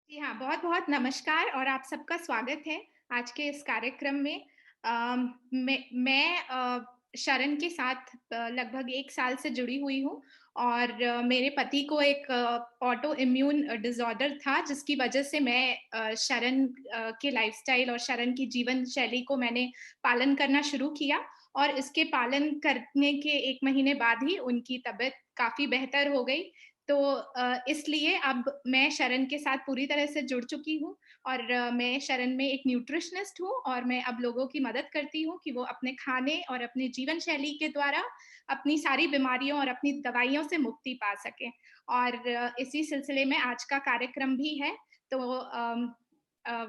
जी हाँ, बहुत-बहुत नमस्कार और आप सबका स्वागत है आज के इस कार्यक्रम में। मैं शरण के साथ लगभग 1 साल से जुड़ी हुई हूँ और मेरे पति को एक ऑटो इम्यून डिसऑर्डर था जिसकी वजह से मैं शरण के लाइफ़स्टाइल और शरण की जीवन शैली को मैंने पालन करना शुरू किया और इसके पालन करने के 1 महीने बाद ही उनकी तबीयत काफ़ी बेहतर हो गई। तो इसलिए अब मैं शरण के साथ पूरी तरह से जुड़ चुकी हूँ और मैं शरण में एक न्यूट्रिशनिस्ट हूँ और मैं अब लोगों की मदद करती हूँ कि वो अपने खाने और अपने जीवन शैली के द्वारा अपनी सारी बीमारियों और अपनी दवाइयों से मुक्ति पा सकें। और इसी सिलसिले में आज का कार्यक्रम भी है। तो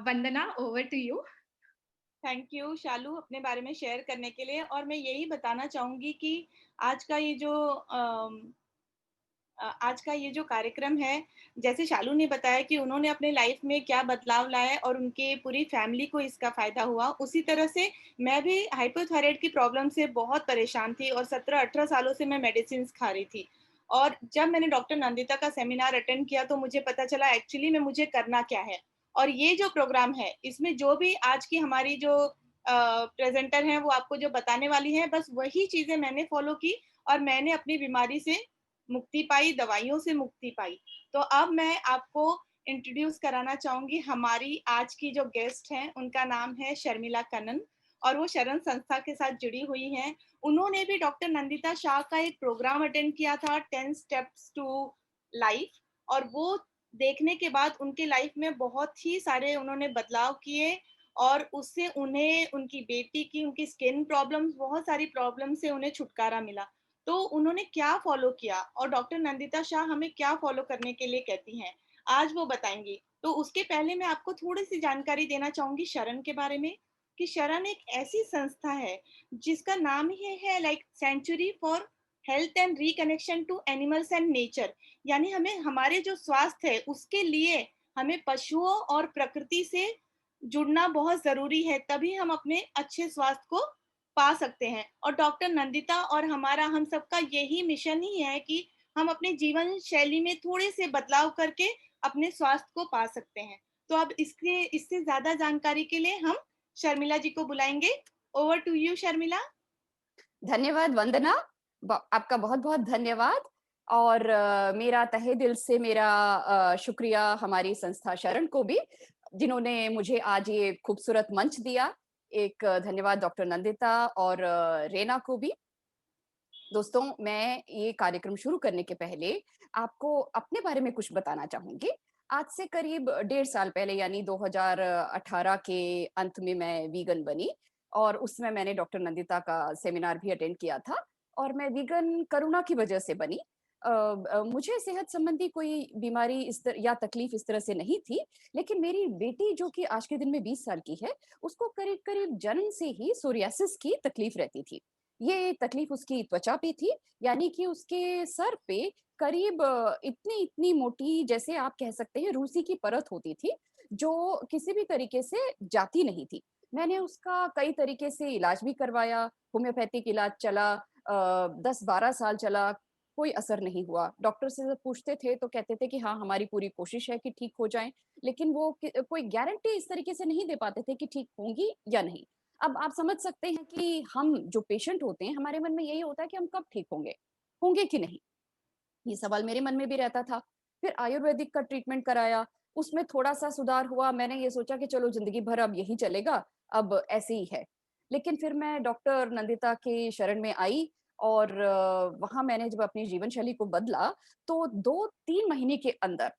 Vandana, over to you. Thank you Shalu अपने बारे में शेयर करने के लिए। और मैं यही बताना चाहूँगी कि आज का ये जो आज का ये जो कार्यक्रम है, जैसे शालू ने बताया कि उन्होंने अपने लाइफ में क्या बदलाव लाए और उनके पूरी फैमिली को इसका फ़ायदा हुआ, उसी तरह से मैं भी हाइपोथायराइड की प्रॉब्लम से बहुत परेशान थी और 17-18 सालों से मैं मेडिसिन्स खा रही थी। और जब मैंने डॉक्टर नंदिता का सेमिनार अटेंड किया तो मुझे पता चला एक्चुअली में मुझे करना क्या है। और ये जो प्रोग्राम है, इसमें जो भी आज की हमारी जो प्रेज़ेंटर हैं, वो आपको जो बताने वाली हैं, बस वही चीज़ें मैंने फ़ॉलो की और मैंने अपनी बीमारी से मुक्ति पाई, दवाइयों से मुक्ति पाई। तो अब मैं आपको इंट्रोड्यूस कराना चाहूँगी हमारी आज की जो गेस्ट हैं, उनका नाम है शर्मिला कन्नन और वो शरण संस्था के साथ जुड़ी हुई हैं। उन्होंने भी डॉक्टर नंदिता शाह का एक प्रोग्राम अटेंड किया था 10 स्टेप्स टू लाइफ, और वो देखने के बाद उनके लाइफ में बहुत ही सारे उन्होंने बदलाव किए और उससे उन्हें उनकी बेटी की उनकी स्किन प्रॉब्लम्स, बहुत सारी प्रॉब्लम से उन्हें छुटकारा मिला। तो उन्होंने क्या फ़ॉलो किया और डॉक्टर नंदिता शाह हमें क्या फ़ॉलो करने के लिए कहती हैं, आज वो बताएँगी। तो उसके पहले मैं आपको थोड़ी-सी जानकारी देना चाहूँगी शरण के बारे में, कि शरण एक ऐसी संस्था है, जिसका नाम ही है like sanctuary for health and reconnection to animals and nature. यानी हमें हमारे जो स्वास्थ्य है, उसके लिए हमें पशुओं और प्रकृति से जुड़ना बहुत ज़रूरी है, तभी हम अपने अच्छे स्वास्थ्य को पा सकते हैं। और डॉक्टर नंदिता और हमारा हम सबका यही मिशन ही है कि हम अपने जीवन शैली में थोड़े से बदलाव करके अपने स्वास्थ्य को पा सकते हैं। तो अब इसके इससे ज़्यादा जानकारी के लिए हम शर्मिला जी को बुलाएँगे। Over to you Sharmila. धन्यवाद वंदना। आपका बहुत-बहुत धन्यवाद और मेरा तहे दिल से मेरा शुक्रिया हमारी संस्था शरण को भी, जिन्होंने मुझे आज ये खूबसूरत मंच दिया। एक धन्यवाद डॉक्टर नंदिता और रेना को भी। दोस्तों, मैं ये कार्यक्रम शुरू करने के पहले आपको अपने बारे में कुछ बताना चाहूँगी। आज से करीब 1.5 साल पहले यानी 2018 के अंत में मैं वीगन बनी और उसमें मैंने डॉक्टर नंदिता का सेमिनार भी अटेंड किया था और मैं वीगन करुणा की वजह से बनी। मुझे सेहत संबंधी कोई बीमारी इस तर या तकलीफ इस तरह से नहीं थी, लेकिन मेरी बेटी जो कि आज के दिन में 20 साल की है, उसको करीब-करीब जन्म से ही सोरियासिस की तकलीफ रहती थी। ये तकलीफ उसकी त्वचा पे थी, यानी कि उसके सर पे करीब इतनी-इतनी मोटी जैसे आप कह सकते हैं रूसी की परत होती थी, जो किसी भी तरीके से जाती नहीं थी। मैंने उसका कई तरीके से इलाज भी करवाया, होम्योपैथिक इलाज चला 10-12 साल चला, कोई असर नहीं हुआ। डॉक्टर से जब पूछते थे तो कहते थे कि हाँ, हमारी पूरी कोशिश है कि ठीक हो जाएँ, लेकिन वो कोई गारंटी इस तरीके से नहीं दे पाते थे कि ठीक होंगी या नहीं। अब आप समझ सकते हैं कि हम जो पेशेंट होते हैं, हमारे मन में यही होता है कि हम कब ठीक होंगे? होंगे कि नहीं? ये सवाल मेरे मन में भी रहता था। फिर आयुर्वेदिक का ट्रीटमेंट कराया, उसमें थोड़ा-सा सुधार हुआ, मैंने ये सोचा कि चलो ज़िंदगी भर अब यही चलेगा, अब ऐसे ही है। लेकिन फिर मैं डॉक्टर नंदिता की शरण में आई और वहाँ मैंने जब अपनी जीवन शैली को बदला, तो 2-3 महीने के अंदर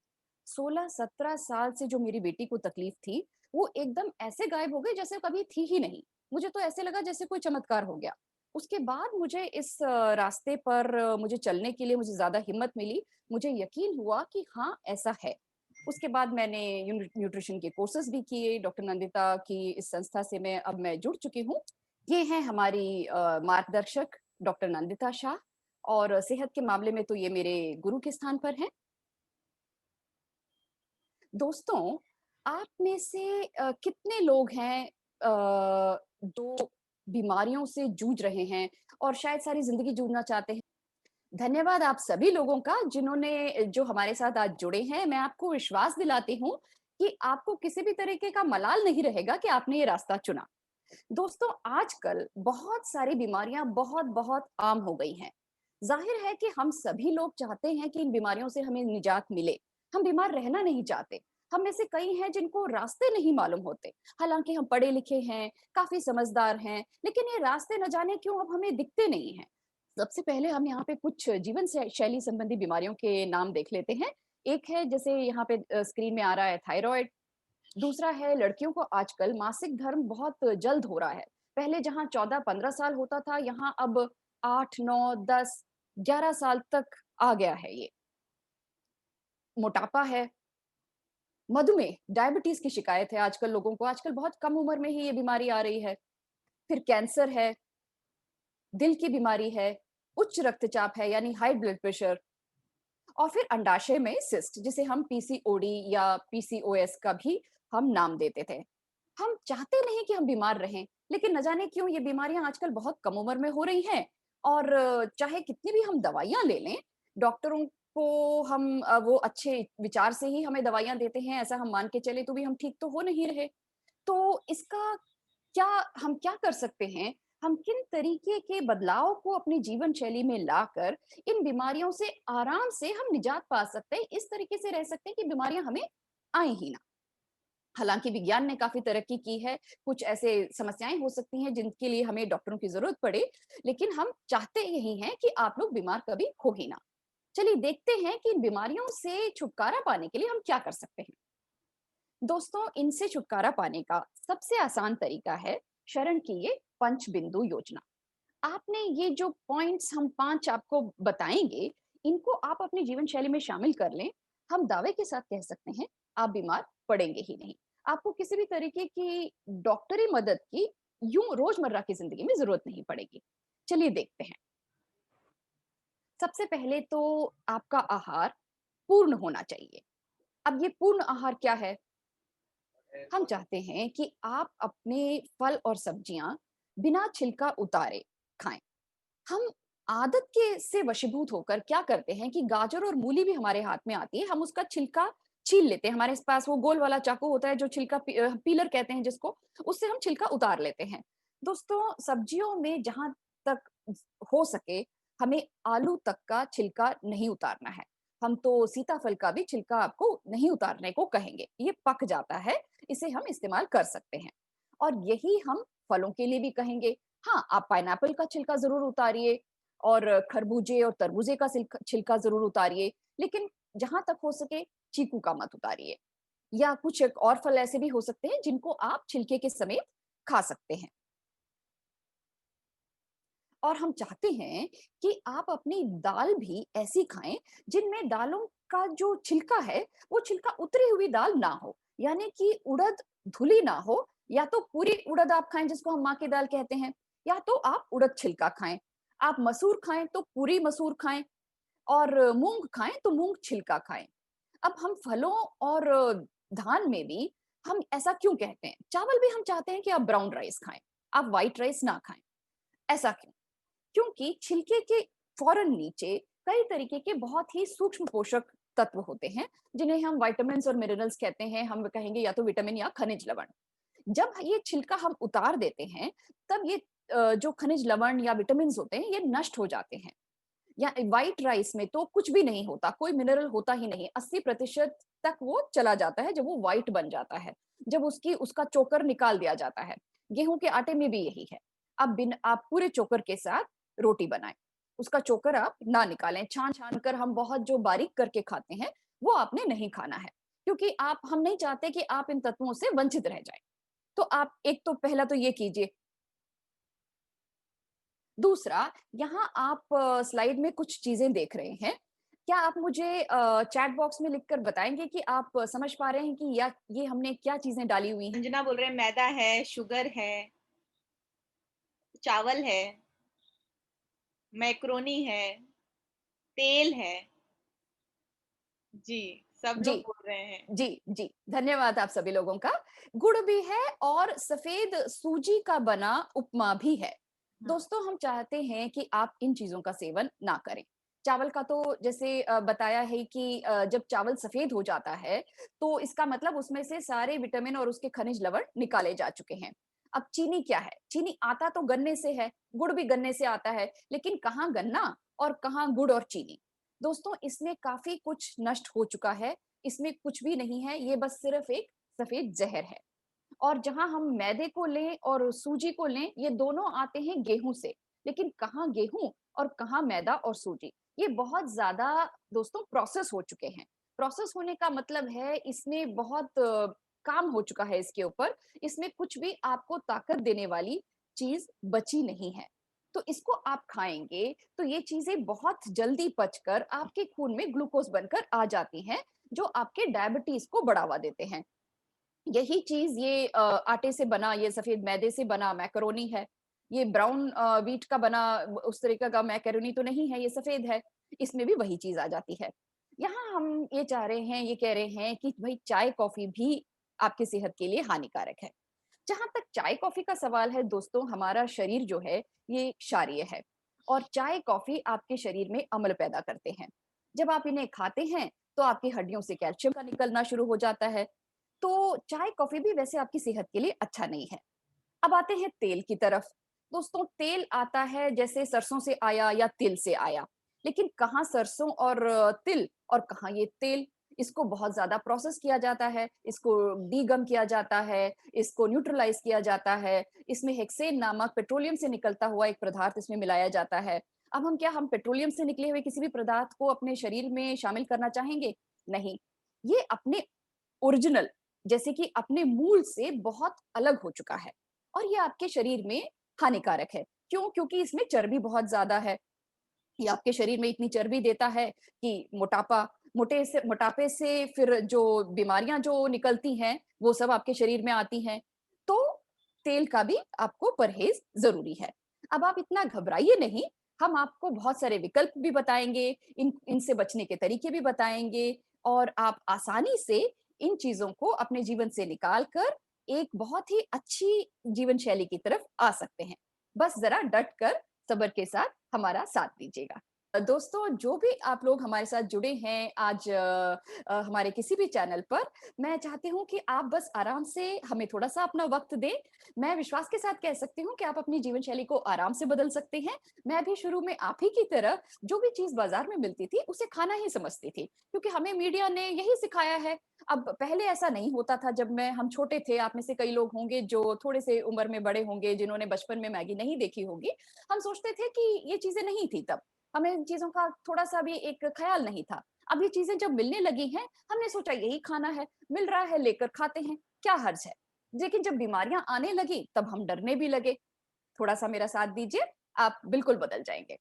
16-17 साल से जो मेरी बेटी को तकलीफ थी, वो एकदम ऐसे गायब हो गई जैसे कभी थी ही नहीं। मुझे तो ऐसे लगा जैसे कोई चमत्कार हो गया। उसके बाद मुझे इस रास्ते पर मुझे चलने के लिए मुझे ज़्यादा हिम्मत मिली। मुझे यकीन हुआ कि हाँ, ऐसा है। उसके बाद मैंने न्यूट्रिशन के कोर्सेज़ भी किए, डॉक्टर नंदिता की इस संस्था से मैं जुड़ चुकी हूँ। ये हैं हमारी मार्गदर्शक डॉक्टर नंदिता शाह और सेहत के मामले में तो ये मेरे गुरु के स्थान पर हैं। दोस्तों, आप में से कितने लोग हैं जो बीमारियों से जूझ रहे हैं और शायद सारी ज़िंदगी जूझना चाहते हैं? धन्यवाद आप सभी लोगों का जिन्होंने जो हमारे साथ आज जुड़े हैं। मैं आपको विश्वास दिलाती हूँ कि आपको किसी भी तरीके का मलाल नहीं रहेगा कि आपने ये रास्ता चुना। दोस्तों, आजकल बहुत सारी बीमारियां बहुत-बहुत आम हो गई हैं। जाहिर है कि हम सभी लोग चाहते हैं कि इन बीमारियों से हमें निजात मिले। हम बीमार रहना नहीं चाहते। हम में से कई हैं जिनको रास्ते नहीं मालूम होते। हालांकि हम पढ़े लिखे हैं, काफी समझदार हैं, लेकिन ये रास्ते न जाने क्यों अब हमें दिखते नहीं हैं। सबसे पहले हम यहाँ पे कुछ जीवन शैली संबंधी बीमारियों के नाम देख लेते हैं। एक है, जैसे यहाँ पे स्क्रीन में आ रहा है, थायराइड। दूसरा है, लड़कियों को आजकल मासिक धर्म बहुत जल्द हो रहा है। पहले जहाँ 14-15 साल होता था, यहाँ अब 8, 9, 10, 11 साल तक आ गया है ये। मोटापा है, मधुमेह, डायबिटीज की शिकायत है आजकल लोगों को, आजकल बहुत कम उम्र में ही ये बीमारी आ रही है। फिर कैंसर है, दिल की बीमारी है, उच्च रक्तचाप है यानी हाई ब्लड प्रेशर, और फिर अंडाशय में सिस्ट, जिसे हम पीसीओडी या पीसीओएस का भी हम नाम देते थे। हम चाहते नहीं कि हम बीमार रहें, लेकिन न जाने क्यों ये बीमारियां आजकल बहुत कम उम्र में हो रही हैं। और चाहे कितनी भी हम दवाइयां ले लें, डॉक्टरों को हम वो अच्छे विचार से ही हमें दवाइयां देते हैं, ऐसा हम मान के चले तो भी हम ठीक तो हो नहीं रहे। तो इसका क्या हम क्या कर सकते हैं? हम किन तरीके के बदलाव को अपनी जीवन शैली में लाकर इन बीमारियों से आराम से हम निजात पा सकते हैं, इस तरीके से रह सकते हैं कि बीमारियां हमें आए ही ना। हालांकि विज्ञान ने काफी तरक्की की है, कुछ ऐसे समस्याएं हो सकती हैं जिनके लिए हमें डॉक्टरों की जरूरत पड़े, लेकिन हम चाहते यही हैं कि आप लोग बीमार कभी हो ही ना। चलिए देखते हैं कि इन बीमारियों से छुटकारा पाने के लिए हम क्या कर सकते हैं। दोस्तों, इनसे छुटकारा पाने का सबसे आसान तरीका है शरण की ये 5 बिंदु योजना। आपने ये जो पॉइंट्स हम 5 आपको बताएंगे, इनको आप अपनी जीवन शैली में शामिल कर लें। हम दावे के साथ कह सकते हैं, आप बीमार पड़ेंगे ही नहीं। आपको किसी भी तरीके की डॉक्टरी मदद की यूं रोजमर्रा की जिंदगी में जरूरत नहीं पड़ेगी। चलिए देखते हैं। सबसे पहले तो आपका आहार पूर्ण होना चाहिए। अब ये पूर्ण आहार क्या है? हम चाहते हैं कि आप अपने फल और सब्जियां बिना छिलका उतारे खाएं। हम आदत के से वशीभूत होकर क्या करते हैं कि गाजर और मूली भी हमारे हाथ में आती है, हम उसका छिलका छील लेते हैं। हमारे पास वो गोल वाला चाकू होता है जो पीलर कहते हैं जिसको, उससे हम छिलका उतार लेते हैं। दोस्तों, सब्जियों में जहां तक हो सके हमें आलू तक का छिलका नहीं उतारना है। हम तो सीताफल का भी छिलका आपको नहीं उतारने को कहेंगे, ये पक जाता है, इसे हम इस्तेमाल कर सकते हैं। और यही हम फलों के लिए भी कहेंगे। हाँ, आप पाइनएप्पल का छिलका ज़रूर उतारिए और खरबूजे और तरबूजे का छिलका ज़रूर उतारिए, लेकिन जहाँ तक हो सके चीकू का मत उतारिए। या कुछ एक और फल ऐसे भी हो सकते हैं जिनको आप छिलके के समेत खा सकते हैं। और हम चाहते हैं कि आप अपनी दाल भी ऐसी खाएं जिनमें दालों का जो छिलका है, वो छिलका उतरी हुई दाल ना हो। यानी कि उड़द धुली ना हो, या तो पूरी उड़द आप खाएं जिसको हम माँ की दाल कहते हैं, या तो आप उड़द छिलका खाएं। आप मसूर खाएं तो पूरी मसूर खाएं, और मूंग खाएं तो मूंग छिलका खाएं। अब हम फलों और धान में भी हम ऐसा क्यों कहते हैं? चावल भी हम चाहते हैं कि आप ब्राउन राइस खाएं, आप व्हाइट राइस ना खाएं। ऐसा क्यों? क्योंकि छिलके के फौरन नीचे कई तरीके के बहुत ही सूक्ष्म पोषक तत्व होते हैं, जिन्हें हम विटामिन्स और मिनरल्स कहते हैं। हम कहेंगे या तो विटामिन या खनिज लवण। जब ये छिलका हम उतार देते हैं, तब ये जो खनिज लवण या विटामिन्स होते हैं, ये नष्ट हो जाते हैं। या व्हाइट राइस में तो कुछ भी नहीं होता, कोई मिनरल होता ही नहीं, 80% तक वो चला जाता है जब वो व्हाइट बन जाता है, जब उसका चोकर निकाल दिया जाता है। गेहूं के आटे में भी यही है। आप पूरे चोकर के साथ रोटी बनाएं, उसका चोकर आप ना निकालें। छान छान कर हम बहुत जो बारीक करके खाते हैं, वो आपने नहीं खाना है, क्योंकि हम नहीं चाहते कि आप इन तत्वों से वंचित रह जाए। तो आप एक तो पहला तो ये कीजिए। दूसरा, यहाँ आप स्लाइड में कुछ चीजें देख रहे हैं। क्या आप मुझे चैट बॉक्स में लिखकर बताएंगे कि आप समझ पा रहे हैं कि या ये हमने क्या चीजें डाली हुई हैं? अंजना बोल रहे हैं मैदा है, शुगर है, चावल है, मैक्रोनी है, तेल है। जी, सब जी, लोग बोल रहे हैं। जी, जी। धन्यवाद आप सभी लोगों का। गुड़ भी है और सफेद सूजी का बना उपमा भी है। हाँ, दोस्तों, हम चाहते हैं कि आप इन चीजों का सेवन ना करें। चावल का तो जैसे बताया है कि जब चावल सफेद हो जाता है, तो इसका मतलब उसमें से सारे विटामिन और उसके खनिज लवण निकाले जा चुके हैं। अब चीनी क्या है? चीनी आता तो गन्ने से है, गुड़ भी गन्ने से आता है, लेकिन कहाँ गन्ना और कहाँ गुड़ और चीनी? दोस्तों, इसमें काफ़ी कुछ नष्ट हो चुका है, इसमें कुछ भी नहीं है, ये बस सिर्फ़ एक सफेद ज़हर है। और जहाँ हम मैदे को लें और सूजी को लें, ये दोनों आते हैं गेहूँ से, लेकिन कहाँ गेहूँ और कहाँ मैदा और सूजी। ये बहुत ज़्यादा दोस्तों प्रोसेस हो चुके हैं। प्रोसेस होने का मतलब है इसमें बहुत काम हो चुका है इसके ऊपर, इसमें कुछ भी आपको ताकत देने वाली चीज़ बची नहीं है। तो इसको आप खाएँगे, तो ये चीज़ें बहुत जल्दी पचकर आपके खून में ग्लूकोज़ बनकर आ जाती हैं, जो आपके डायबिटीज़ को बढ़ावा देते हैं। यही चीज़ ये आटे से बना, ये सफ़ेद मैदे से बना मैकरोनी है। ये ब्राउन व्हीट का बना उस तरीके का मैकरोनी तो नहीं है, ये सफ़ेद है। इसमें भी वही चीज़ आ जाती है। यहाँ हम ये चाह रहे हैं, ये कह रहे हैं कि भई चाय-कॉफ़ी भी आपकी सेहत के लिए हानिकारक है। जहाँ तक चाय-कॉफ़ी का सवाल है दोस्तों, हमारा शरीर जो है, ये क्षारीय है और चाय-कॉफ़ी आपके शरीर में अम्ल पैदा करते हैं। जब आप इन्हें खाते हैं, तो आपकी हड्डियों से कैल्शियम का निकलना शुरू हो जाता है। तो चाय-कॉफ़ी भी वैसे आपकी सेहत के लिए अच्छा नहीं है। अब आते हैं तेल की तरफ। दोस्तों, तेल आता है जैसे सरसों से आया या तिल से आया, लेकिन कहाँ सरसों और तिल और कहाँ ये तेल। इसको बहुत ज़्यादा प्रोसेस किया जाता है, इसको डीगम किया जाता है, इसको न्यूट्रलाइज़ किया जाता है, इसमें हेक्सेन नामक पेट्रोलियम से निकलता हुआ एक पदार्थ इसमें मिलाया जाता है। अब हम पेट्रोलियम से निकले हुए किसी भी पदार्थ को अपने शरीर में शामिल करना चाहेंगे? नहीं। ये अपने ओरिजिनल जैसे कि अपने मूल से बहुत अलग हो चुका है और ये आपके शरीर में हानिकारक है। क्यों? क्योंकि इसमें चर्बी बहुत ज़्यादा है। ये आपके शरीर में इतनी चर्बी देता है कि मोटापे से फिर जो बीमारियाँ जो निकलती हैं, वो सब आपके शरीर में आती हैं। तो तेल का भी आपको परहेज़ ज़रूरी है। अब आप इतना घबराइए नहीं, हम आपको बहुत सारे विकल्प भी बताएँगे, इनसे बचने के तरीके भी बताएँगे और आप आसानी से इन चीज़ों को अपने जीवन से निकाल कर एक बहुत ही अच्छी जीवन शैली की तरफ आ सकते हैं। बस ज़रा डट कर सब्र के साथ हमारा साथ दीजिएगा। दोस्तों, जो भी आप लोग हमारे साथ जुड़े हैं आज हमारे किसी भी चैनल पर, मैं चाहती हूँ कि आप बस आराम से हमें थोड़ा-सा अपना वक़्त दें। मैं विश्वास के साथ कह सकती हूँ कि आप अपनी जीवन शैली को आराम से बदल सकते हैं। मैं भी शुरू में आप ही की तरह जो भी चीज़ बाज़ार में मिलती थी, उसे खाना ही समझती थी, क्योंकि हमें मीडिया ने यही सिखाया है। अब पहले ऐसा नहीं होता था जब मैं हम छोटे थे, आप में से कई लोग होंगे जो थोड़े से उम्र में बड़े होंगे, जिन्होंने बचपन में मैगी नहीं देखी होगी। हम सोचते थे कि ये चीज़ें नहीं थी तब। हमें इन चीज़ों का थोड़ा-सा भी एक ख़्याल नहीं था। अब ये चीज़ें जब मिलने लगी हैं, हमने सोचा यही खाना है, मिल रहा है लेकर खाते हैं, क्या हर्ज है? लेकिन जब बीमारियाँ आने लगी, तब हम डरने भी लगे। थोड़ा-सा मेरा साथ दीजिए, आप बिल्कुल बदल जाएँगे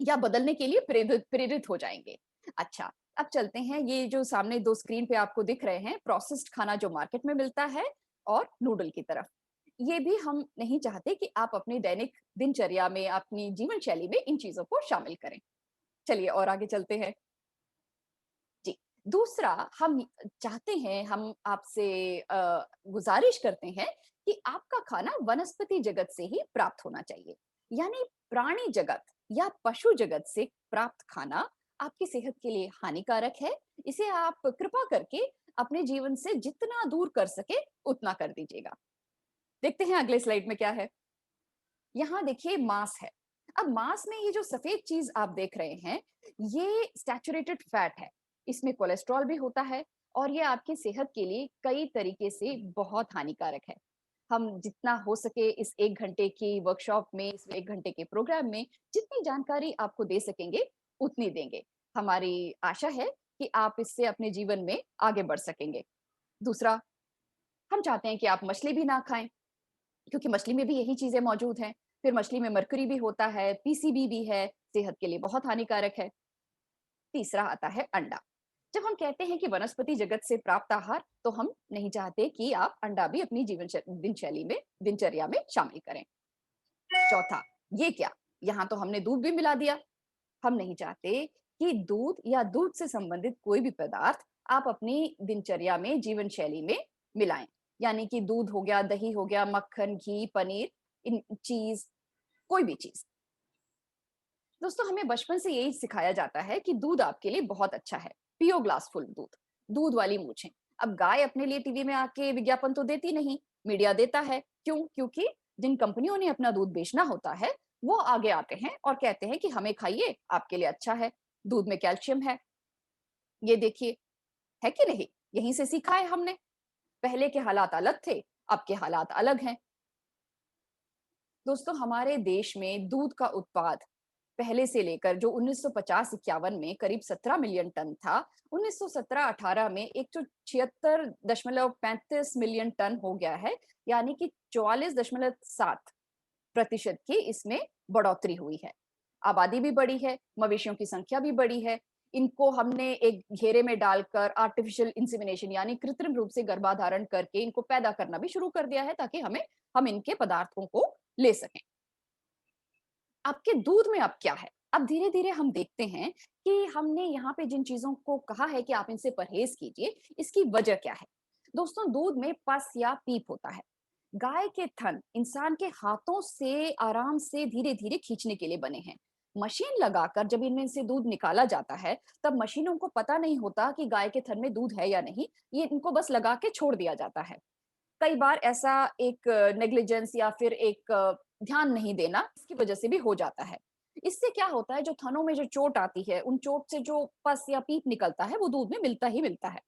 या बदलने के लिए प्रेरित प्रेरित हो जाएँगे। अच्छा, अब चलते हैं ये जो सामने 2 स्क्रीन पे आपको दिख रहे हैं, प्रोसेस्ड खाना जो मार्केट में मिलता है और नूडल की तरफ। ये भी हम नहीं चाहते कि आप अपनी दैनिक दिनचर्या में, अपनी जीवन शैली में इन चीज़ों को शामिल करें। चलिए और आगे चलते हैं। जी, दूसरा हम चाहते हैं हम आपसे गुज़ारिश करते हैं कि आपका खाना वनस्पति जगत से ही प्राप्त होना चाहिए। यानी प्राणी जगत या पशु जगत से प्राप्त खाना आपकी सेहत के लिए हानिकारक है। इसे आप कृपा करके अपने जीवन से जितना दूर कर सके उतना कर दीजिएगा। देखते हैं अगले स्लाइड में क्या है। यहाँ देखिए मांस है। अब मांस में ये जो सफेद चीज आप देख रहे हैं, ये सैचुरेटेड फैट है। इसमें कोलेस्ट्रॉल भी होता है और ये आपकी सेहत के लिए कई तरीके से बहुत हानिकारक है। हम जितना हो सके इस 1 घंटे की वर्कशॉप में, इस 1 घंटे के प्रोग्राम में जितनी जानकारी आपको दे सकेंगे, उतनी देंगे। हमारी आशा है कि आप इससे अपने जीवन में आगे बढ़ सकेंगे। दूसरा, हम चाहते हैं कि आप मछली भी ना खाएं, क्योंकि मछली में भी यही चीज़ें मौजूद हैं। फिर मछली में मरकरी भी होता है, पीसीबी भी है, सेहत के लिए बहुत हानिकारक है। तीसरा आता है अंडा। जब हम कहते हैं कि वनस्पति जगत से प्राप्त आहार, तो हम नहीं चाहते कि आप अंडा भी अपनी दिनचर्या में शामिल करें। चौथा, ये क्या? यहाँ तो हमने दूध भी मिला दिया। हम नहीं चाहते कि दूध या दूध से संबंधित कोई भी पदार्थ आप अपनी दिनचर्या में, जीवन शैली में मिलाएँ। यानी कि दूध हो गया, दही हो गया, मक्खन, घी, पनीर, इन चीज़, कोई भी चीज़। दोस्तों हमें बचपन से यही सिखाया जाता है कि दूध आपके लिए बहुत अच्छा है, पियो ग्लास फुल दूध, दूध वाली मूछें। अब गाय अपने लिए टीवी में आके विज्ञापन तो देती नहीं, मीडिया देता है। क्यों? क्योंकि जिन कंपनियों ने अपना दूध बेचना होता है, वो आगे आते हैं और कहते हैं कि हमें खाइए, आपके लिए अच्छा है, दूध में कैल्शियम है, ये देखिए। है कि नहीं? यहीं से सीखा है हमने। पहले के हालात अलग थे, अब के हालात अलग हैं। दोस्तों हमारे देश में दूध का उत्पाद पहले से लेकर जो 1950-51 में करीब 17 मिलियन टन था, 1917-18 में 176.35 मिलियन टन हो गया है, यानी कि 44.7% की इसमें बढ़ोतरी हुई है। आबादी भी बढ़ी है, मवेशियों की संख्या भी बढ़ी है। इनको हमने एक घेरे में डालकर आर्टिफिशियल इंसेमिनेशन यानी कृत्रिम रूप से गर्भाधारण करके इनको पैदा करना भी शुरू कर दिया है ताकि हम इनके पदार्थों को ले सकें। आपके दूध में अब क्या है? अब धीरे-धीरे हम देखते हैं कि हमने यहाँ पे जिन चीज़ों को कहा है कि आप इनसे परहेज़ कीजिए, इसकी वजह क्या है? दोस्तों दूध में पस या पीप होता है। गाय के थन इंसान के हाथों से आराम से धीरे-धीरे खींचने के लिए बने हैं। मशीन लगाकर जब इनमें से दूध निकाला जाता है, तब मशीनों को पता नहीं होता कि गाय के थन में दूध है या नहीं, ये इनको बस लगा के छोड़ दिया जाता है। कई बार ऐसा एक नेग्लिजेंस या फिर एक ध्यान नहीं देना इसकी वजह से भी हो जाता है। इससे क्या होता है जो थनों में जो चोट आती है, उन चोट से जो पस या पीप निकलता है वो दूध में मिलता ही मिलता है।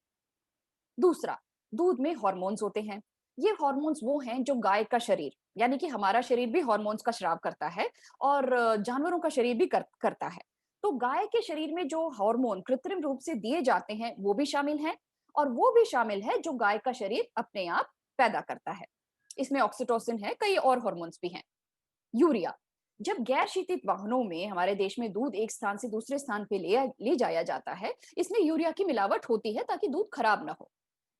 दूसरा, दूध में हॉर्मोन्स होते हैं। ये हॉर्मोन्स वो हैं जो गाय का शरीर यानी कि हमारा शरीर भी हॉर्मोन्स का स्राव करता है और जानवरों का शरीर भी करता है। तो गाय के शरीर में जो हार्मोन कृत्रिम रूप से दिए जाते हैं वो भी शामिल हैं और वो भी शामिल है जो गाय का शरीर अपने आप पैदा करता है। इसमें ऑक्सीटोसिन है, कई और हॉर्मोन्स भी हैं। यूरिया, जब गैर शीतित वाहनों में हमारे देश में दूध एक स्थान से दूसरे स्थान पे ले जाया जाता है, इसमें यूरिया की मिलावट होती है ताकि दूध खराब ना हो।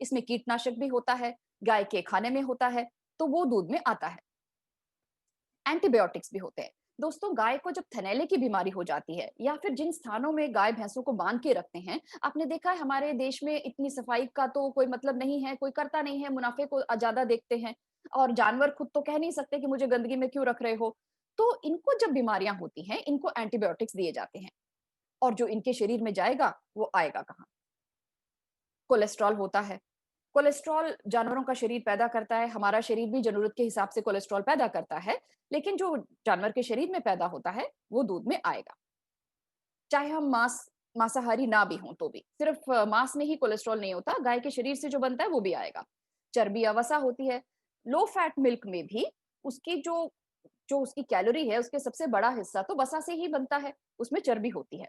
इसमें कीटनाशक भी होता है, गाय के खाने में होता है, तो वो दूध में आता है। एंटीबायोटिक्स भी होते हैं। दोस्तों गाय को जब थनैले की बीमारी हो जाती है या फिर जिन स्थानों में गाय भैंसों को बांध के रखते हैं, आपने देखा है हमारे देश में इतनी सफाई का तो कोई मतलब नहीं है, कोई करता नहीं है, मुनाफे को ज्यादा देखते हैं और जानवर खुद तो कह नहीं सकते कि मुझे गंदगी में क्यों रख रहे हो। तो इनको जब बीमारियां होती हैं, इनको एंटीबायोटिक्स दिए जाते हैं और जो इनके शरीर में जाएगा वो आएगा कहाँ? कोलेस्ट्रॉल होता है। कोलेस्ट्रॉल जानवरों का शरीर पैदा करता है, हमारा शरीर भी ज़रूरत के हिसाब से कोलेस्ट्रॉल पैदा करता है, लेकिन जो जानवर के शरीर में पैदा होता है, वो दूध में आएगा। चाहे हम मांसाहारी ना भी हों तो भी। सिर्फ मांस में ही कोलेस्ट्रॉल नहीं होता, गाय के शरीर से जो बनता है वो भी आएगा। चर्बी या वसा होती है। लो फैट मिल्क में भी उसकी जो जो उसकी कैलोरी है, उसके सबसे बड़ा हिस्सा तो वसा से ही बनता है, उसमें चर्बी होती है।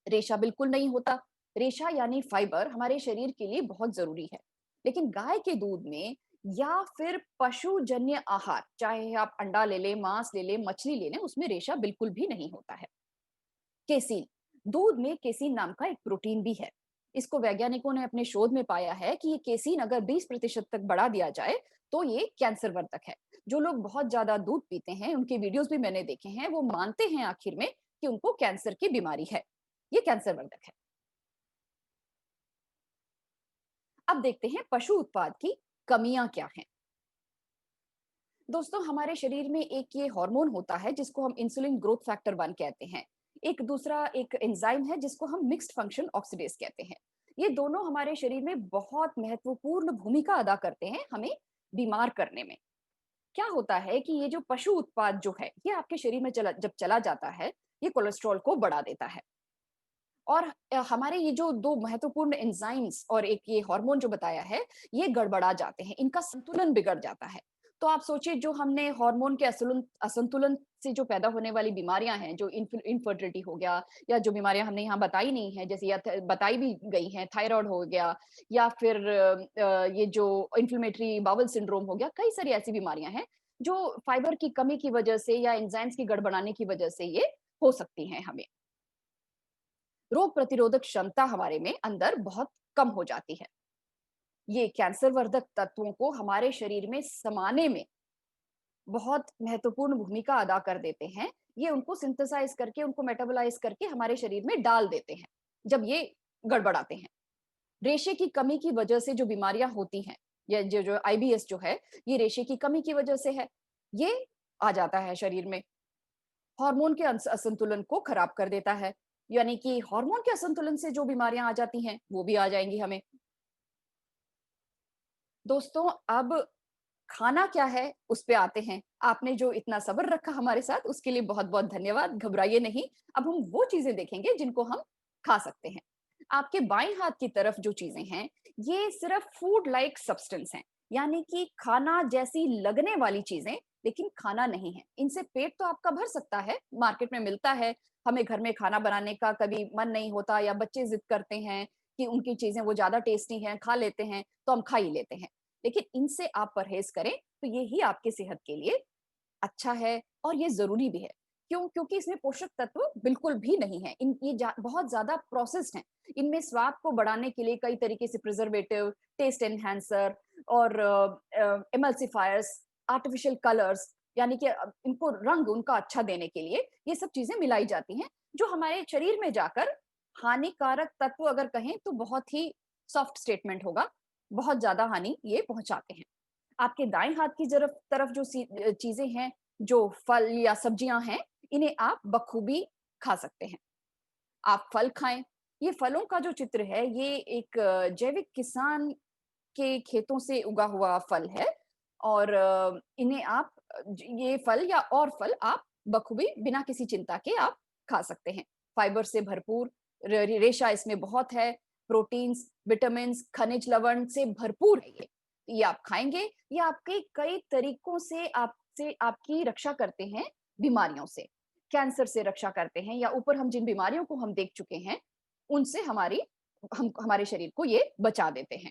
रेशा बिल्कुल नहीं होता। रेशा यानी फाइबर हमारे शरीर के लिए बहुत ज़रूरी है। लेकिन गाय के दूध में या फिर पशुजन्य आहार, चाहे आप अंडा ले लें, मांस ले लें, मछली ले लें, उसमें रेशा बिल्कुल भी नहीं होता है। केसीन, दूध में केसीन नाम का एक प्रोटीन भी है। इसको वैज्ञानिकों ने अपने शोध में पाया है कि ये केसीन अगर 20% तक बढ़ा दिया जाए, तो ये कैंसर वर्धक है। जो लोग बहुत ज्यादा दूध पीते हैं, उनके वीडियोस भी मैंने देखे हैं, वो मानते हैं आखिर में कि उनको कैंसर की बीमारी है। ये कैंसर वर्धक है। अब देखते हैं पशु उत्पाद की कमियां क्या हैं। दोस्तों हमारे शरीर में एक ये हार्मोन होता है जिसको हम इंसुलिन ग्रोथ फैक्टर 1 कहते हैं। एक दूसरा एक एंजाइम है जिसको हम मिक्स्ड फंक्शन ऑक्सीडेज कहते हैं। ये दोनों हमारे शरीर में बहुत महत्वपूर्ण भूमिका अदा करते हैं हमें बीमार करने में। क्या होता है कि ये जो पशु उत्पाद जो है, ये आपके शरीर में जब चला जाता है, ये कोलेस्ट्रॉल को बढ़ा देता है। और हमारे ये जो 2 महत्वपूर्ण एंजाइम्स और एक ये हार्मोन जो बताया है, ये गड़बड़ा जाते हैं, इनका संतुलन बिगड़ जाता है। तो आप सोचिए जो हमने हार्मोन के असंतुलन से जो पैदा होने वाली बीमारियाँ हैं, जो इनफर्टिलिटी हो गया या जो बीमारियाँ हमने यहाँ बताई नहीं है, जैसे या थ बताई भी गई हैं, थायराइड हो गया या फिर ये जो इन्फ्लेमेटरी बाउल सिंड्रोम हो गया, कई सारी ऐसी बीमारियाँ हैं, जो फाइबर की कमी की वजह से या एंजाइम्स की गड़बड़ाने की वजह से ये हो सकती हैं हमें। रोग प्रतिरोधक क्षमता हमारे में अंदर बहुत कम हो जाती है। ये कैंसर वर्धक तत्वों को हमारे शरीर में समाने में बहुत महत्वपूर्ण भूमिका अदा कर देते हैं। ये उनको सिंथेसाइज करके, उनको मेटाबोलाइज करके हमारे शरीर में डाल देते हैं, जब ये गड़बड़ाते हैं। रेशे की कमी की वजह से जो बीमारियां होती हैं, या जो आईबीएस जो है, ये रेशे की कमी की वजह से है। ये आ जाता है शरीर में। हार्मोन के असंतुलन को खराब कर देता है। यानी कि हार्मोन के असंतुलन से जो बीमारियां आ जाती हैं, वो भी आ जाएंगी हमें। दोस्तों, अब खाना क्या है, उस पे आते हैं। आपने जो इतना सब्र रखा हमारे साथ, उसके लिए बहुत-बहुत धन्यवाद। घबराइए नहीं, अब हम वो चीज़ें देखेंगे जिनको हम खा सकते हैं। आपके बाएँ हाथ की तरफ जो चीज़ें हैं, ये सिर्फ़ फूड लाइक सब्सटेंस हैं, यानी कि खाना जैसी लगने वाली चीज़ें, लेकिन खाना नहीं है। इनसे पेट तो आपका भर सकता है, मार्केट में मिलता है। हमें घर में खाना बनाने का कभी मन नहीं होता या बच्चे ज़िद करते हैं कि उनकी चीज़ें वो ज़्यादा टेस्टी हैं, खा लेते हैं, तो हम खा ही लेते हैं। लेकिन इनसे आप परहेज़ करें, तो ये ही आपकी सेहत के लिए अच्छा है और ये ज़रूरी भी है। क्यों? क्योंकि इसमें पोषक तत्व बिल्कुल भी नहीं है। इन ये जा बहुत ज़्यादा प्रोसेस्ड हैं। इनमें स्वाद को बढ़ाने के लिए कई तरीके से प्रिजर्वेटिव, टेस्ट एनहांसर और एमल्सिफायर्स, आर्टिफिशियल कलर्स, यानी कि इनको रंग उनका अच्छा देने के लिए ये सब चीज़ें मिलाई जाती हैं, जो हमारे शरीर में जाकर हानिकारक तत्व अगर कहें तो बहुत ही सॉफ्ट स्टेटमेंट होगा, बहुत ज़्यादा हानि ये पहुँचाते हैं। आपके दाएँ हाथ की तरफ जो चीज़ें हैं, जो फल या सब्जियाँ हैं, इन्हें आप बखूबी खा सकते हैं। आप फल खाएँ। ये फलों का जो चित्र है, ये एक जैविक किसान के खेतों से उगा हुआ फल है और इन्हें आप ये फल या और फल आप बखूबी बिना किसी चिंता के आप खा सकते हैं। फाइबर से भरपूर, रेशा इसमें बहुत है, प्रोटीन्स, विटामिन्स, खनिज लवण से भरपूर है ये। ये आप खाएँगे, ये आपके कई तरीकों से आपसे आपकी रक्षा करते हैं बीमारियों से। कैंसर से रक्षा करते हैं या ऊपर हम जिन बीमारियों को हम देख चुके हैं, उनसे हमारे शरीर को ये बचा देते हैं।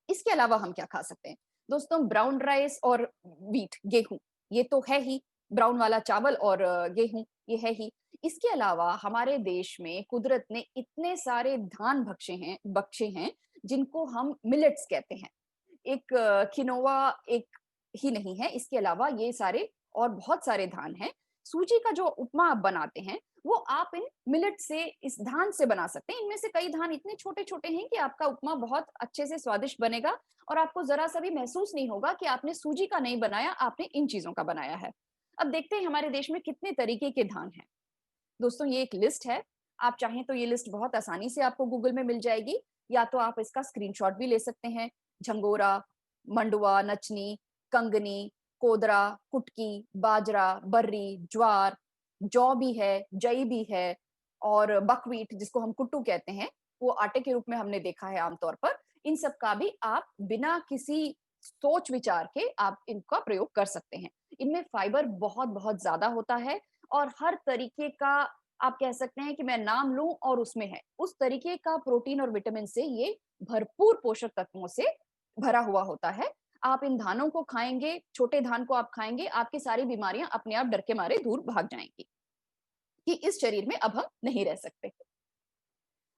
इसके अलावा हम क्या खा सकते हैं? दोस्तों, ब्राउन राइस और व्हीट, गेहूँ, ये तो है ही, ब्राउन वाला चावल और गेहूँ, ये है ही। इसके अलावा हमारे देश में कुदरत ने इतने सारे धान बख्शे हैं, जिनको हम मिलेट्स कहते हैं। एक किनोवा एक ही नहीं है, इसके अलावा ये सारे और बहुत सारे धान हैं। सूजी का जो उपमा आप बनाते हैं, वो आप इन मिलेट से, इस धान से बना सकते हैं। इनमें से कई धान इतने छोटे-छोटे हैं कि आपका उपमा बहुत अच्छे से स्वादिष्ट बनेगा और आपको ज़रा-सा भी महसूस नहीं होगा कि आपने सूजी का नहीं बनाया, आपने इन चीज़ों का बनाया है। अब देखते हैं हमारे देश में कितने तरीके के धान हैं। दोस्तों, ये एक लिस्ट है। आप चाहें तो ये लिस्ट बहुत आसानी से आपको गूगल में मिल जाएगी, या तो आप इसका स्क्रीनशॉट भी ले सकते हैं। झंगोरा, मंडुवा, नचनी, कंगनी, कोदरा, कुटकी, बाजरा, बर्री, ज्वार, जौ भी है, जई भी है और बकव्हीट जिसको हम कुट्टू कहते हैं, वो आटे के रूप में हमने देखा है आमतौर पर। इन सब का भी आप बिना किसी सोच-विचार के आप इनका प्रयोग कर सकते हैं। इनमें फाइबर बहुत-बहुत ज़्यादा होता है और हर तरीके का, आप कह सकते हैं कि मैं नाम लूँ और उसमें है, उस तरीके का प्रोटीन और विटामिन से ये भरपूर पोषक तत्वों से भरा हुआ होता है। आप इन धानों को खाएँगे, छोटे धान को आप खाएँगे, आपकी सारी बीमारियाँ अपने आप डर के मारे दूर भाग जाएँगी, कि इस शरीर में अब हम नहीं रह सकते।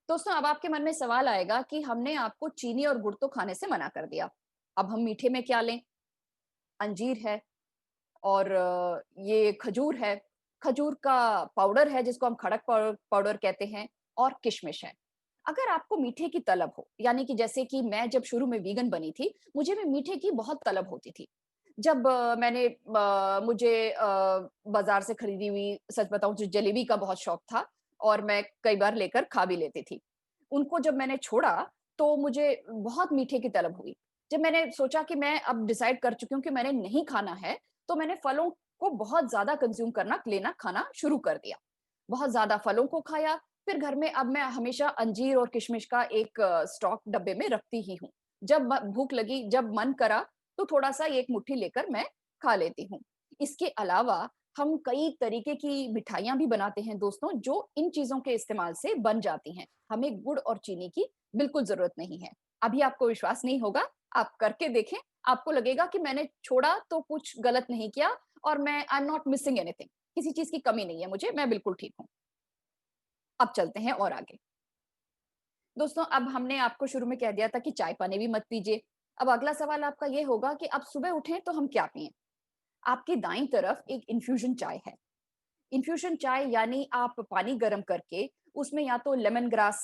दोस्तों, अब आपके मन में सवाल आएगा कि हमने आपको चीनी और गुड़ तो खाने से मना कर दिया, अब हम मीठे में क्या लें? अंजीर है और ये खजूर है। खजूर का पाउडर है जिसको हम खड़क पाउडर कहते हैं और किशमिश है। अगर आपको मीठे की तलब हो, यानी कि जैसे कि मैं जब शुरू में वीगन बनी थी, मुझे भी मीठे की बहुत तलब होती थी। जब मुझे बाज़ार से खरीदी हुई, सच बताऊँ तो जलेबी का बहुत शौक था और मैं कई बार लेकर खा भी लेती थी। उनको जब मैंने छोड़ा, तो मुझे बहुत मीठे की तलब हुई। जब मैंने सोचा कि मैं अब डिसाइड कर चुकी हूँ कि मैंने नहीं खाना है, तो मैंने फलों को बहुत ज़्यादा कंज़्यूम खाना शुरू कर दिया। बहुत ज़्यादा फलों को खाया, फिर घर में अब मैं हमेशा अंजीर और किशमिश का एक स्टॉक डब्बे में रखती ही हूँ। जब भूख लगी, जब मन करा, तो थोड़ा-सा एक मुट्ठी लेकर मैं खा लेती हूँ। इसके अलावा हम कई तरीके की मिठाइयाँ भी बनाते हैं दोस्तों, जो इन चीज़ों के इस्तेमाल से बन जाती हैं। हमें गुड़ और चीनी की बिल्कुल ज़रूरत नहीं है। अभी आपको विश्वास नहीं होगा, आप करके देखें, आपको लगेगा कि मैंने छोड़ा तो कुछ गलत नहीं किया और I am not missing anything, किसी चीज़ की कमी नहीं है मुझे, मैं बिल्कुल ठीक हूँ। अब चलते हैं और आगे। दोस्तों, अब हमने आपको शुरू में कह दिया था कि चाय-पानी भी मत पीजिए। अब अगला सवाल आपका ये होगा कि अब सुबह उठें तो हम क्या पिएँ? आपकी दाईं तरफ एक इन्फ्यूज़न चाय है। इन्फ्यूज़न चाय यानी आप पानी गरम करके उसमें या तो लेमन ग्रास,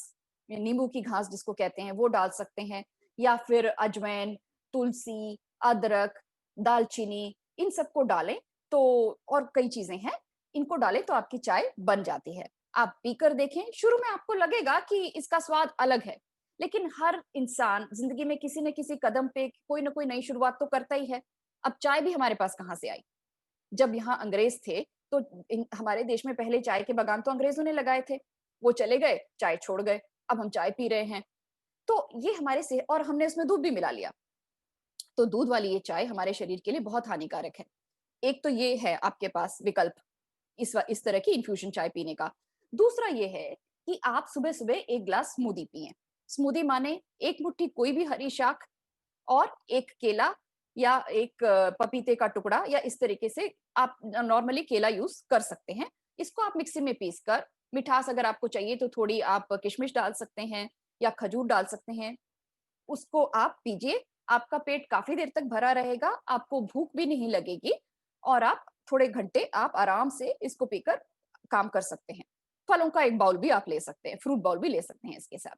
नींबू की घास जिसको कहते हैं, वो डाल सकते हैं या फिर अजवाइन, तुलसी, अदरक, दालचीनी, इन सबको डालें तो, और कई चीज़ें हैं। इनको डालें तो आपकी चाय बन जाती है। आप पीकर देखें, शुरू में आपको लगेगा कि इसका स्वाद अलग है, लेकिन हर इंसान ज़िंदगी में किसी न किसी कदम पे कोई न कोई नई शुरुआत तो करता ही है। अब चाय भी हमारे पास कहाँ से आई? जब यहाँ अंग्रेज थे, तो हमारे देश में पहले चाय के बागान तो अंग्रेजों ने लगाए थे। वो चले गए, चाय छोड़ गए। अब हम चाय पी रहे हैं। तो ये हमारे से और हमने उसमें दूध भी मिला लिया। तो दूध वाली ये चाय हमारे शरीर के लिए बहुत हानिकारक है। एक तो ये है आपके पास विकल्प इस तरह की इन्फ्यूजन चाय पीने का। दूसरा ये है कि आप सुबह-सुबह 1 ग्लास स्मूदी पिएँ। स्मूदी माने 1 मुट्ठी कोई भी हरी शाक और 1 केला या 1 पपीते का टुकड़ा या इस तरीके से आप नॉर्मली केला यूज़ कर सकते हैं। इसको आप मिक्सी में पीसकर मिठास अगर आपको चाहिए तो थोड़ी आप किशमिश डाल सकते हैं या खजूर डाल सकते हैं। उसको आप पीजिए, आपका पेट काफ़ी देर तक भरा रहेगा, आपको भूख भी नहीं लगेगी और आप थोड़े घंटे आप आराम से इसको पीकर काम कर सकते हैं। फलों का एक बाउल भी आप ले सकते हैं, फ्रूट बाउल भी ले सकते हैं इसके साथ।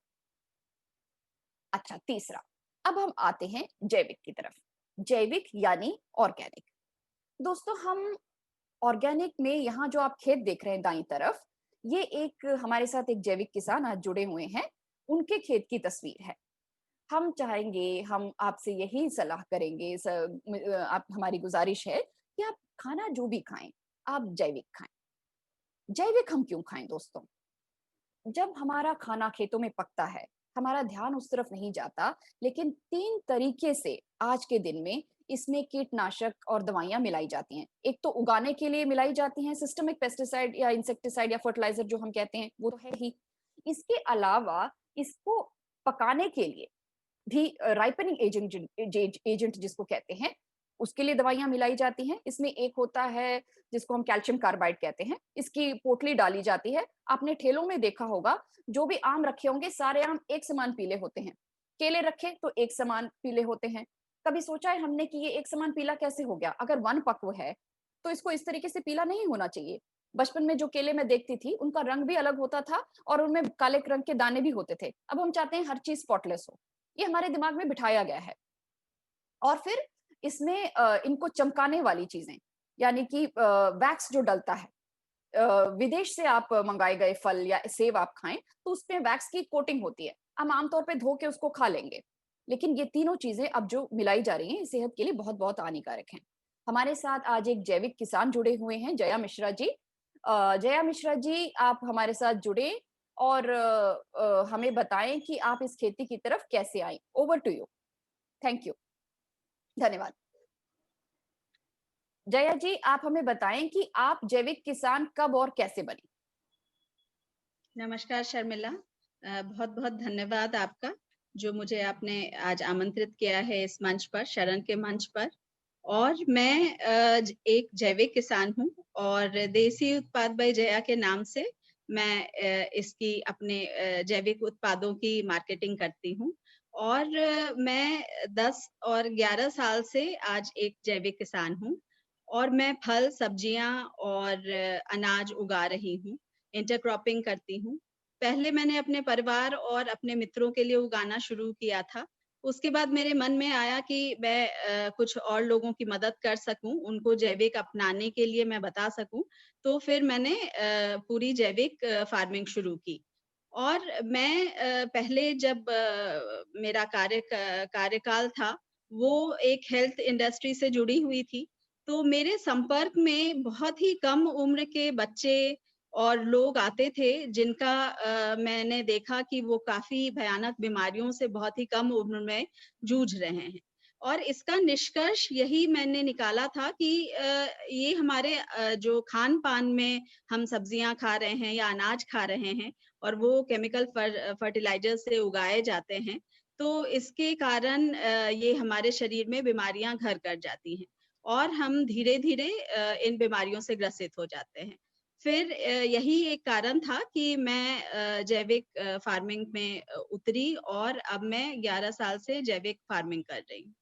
अच्छा, तीसरा, अब हम आते हैं जैविक की तरफ। जैविक यानी ऑर्गेनिक। दोस्तों हम ऑर्गेनिक में यहाँ जो आप खेत देख रहे हैं दाईं तरफ, ये एक हमारे साथ एक जैविक किसान आज जुड़े हुए हैं, उनके खेत की तस्वीर है। हम चाहेंगे, हम आपसे यही सलाह करेंगे आप हमारी गुज़ारिश है कि आप खाना जो भी खाएँ, आप जैविक खाएँ। जैविक हम क्यों खाएँ दोस्तों? जब हमारा खाना खेतों में पकता है, हमारा ध्यान उस तरफ नहीं जाता, लेकिन 3 तरीके से आज के दिन में इसमें कीटनाशक और दवाइयाँ मिलाई जाती हैं। एक तो उगाने के लिए मिलाई जाती हैं, सिस्टेमिक पेस्टिसाइड या इंसेक्टिसाइड या फर्टिलाइज़र जो हम कहते हैं, वो तो है ही। इसके अलावा इसको पकाने के लिए भी राइपनिंग एजेंट जिसको कहते हैं, उसके लिए दवाइयाँ मिलाई जाती हैं। इसमें एक होता है जिसको हम कैल्शियम कार्बाइड कहते हैं, इसकी पोटली डाली जाती है। आपने ठेलों में देखा होगा, जो भी आम रखे होंगे, सारे आम एक समान पीले होते हैं। केले रखे तो एक समान पीले होते हैं। कभी सोचा है हमने कि ये एक समान पीला कैसे हो गया? अगर वन पक्व है, तो इसको इस तरीके से पीला नहीं होना चाहिए। बचपन में जो केले मैं देखती थी, उनका रंग भी अलग होता था और उनमें काले रंग के दाने भी होते थे। अब हम चाहते हैं हर चीज़ स्पॉटलेस हो। ये हमारे दिमाग में बिठाया गया है और फिर इसमें इनको चमकाने वाली चीजें यानी कि वैक्स जो डलता है विदेश से आप मंगाए गए फल या सेब आप खाएं तो उसमें वैक्स की कोटिंग होती है। हम आमतौर पे धो के उसको खा लेंगे, लेकिन ये तीनों चीजें अब जो मिलाई जा रही हैं सेहत के लिए बहुत बहुत हानिकारक हैं। हमारे साथ आज एक जैविक किसान जुड़े हुए हैं, जया मिश्रा जी। जया मिश्रा जी, आप हमारे साथ जुड़े और हमें बताएं कि आप इस खेती की तरफ कैसे आई। Over to you. Thank you. धन्यवाद। जया जी, आप हमें बताएं कि आप जैविक किसान कब और कैसे बने? नमस्कार शर्मिला, बहुत-बहुत धन्यवाद आपका, जो मुझे आपने आज आमंत्रित किया है इस मंच पर, शरण के मंच पर। और मैं एक जैविक किसान हूँ और देसी उत्पाद बाई जया के नाम से मैं इसकी अपने जैविक उत्पादों की मार्केटिंग करती हूँ। और मैं 10 और 11 साल से आज एक जैविक किसान हूँ और मैं फल, सब्जियाँ और अनाज उगा रही हूँ, इंटरक्रॉपिंग करती हूँ। पहले मैंने अपने परिवार और अपने मित्रों के लिए उगाना शुरू किया था। उसके बाद मेरे मन में आया कि मैं कुछ और लोगों की मदद कर सकूँ, उनको जैविक अपनाने के लिए मैं बता सकूँ, तो फिर मैंने पूरी जैविक फार्मिंग शुरू की। और मैं पहले जब मेरा कार्यकाल था, वो एक हेल्थ इंडस्ट्री से जुड़ी हुई थी, तो मेरे संपर्क में बहुत ही कम उम्र के बच्चे और लोग आते थे जिनका मैंने देखा कि वो काफ़ी भयानक बीमारियों से बहुत ही कम उम्र में जूझ रहे हैं। और इसका निष्कर्ष यही मैंने निकाला था कि ये हमारे जो खान-पान में हम सब्जियाँ खा रहे हैं या अनाज खा रहे हैं और वो केमिकल फर्टिलाइज़र से उगाए जाते हैं, तो इसके कारण ये हमारे शरीर में बीमारियाँ घर कर जाती हैं और हम धीरे-धीरे इन बीमारियों से ग्रसित हो जाते हैं। फिर यही एक कारण था कि मैं जैविक फार्मिंग में उतरी और अब मैं 11 साल से जैविक फार्मिंग कर रही हूँ।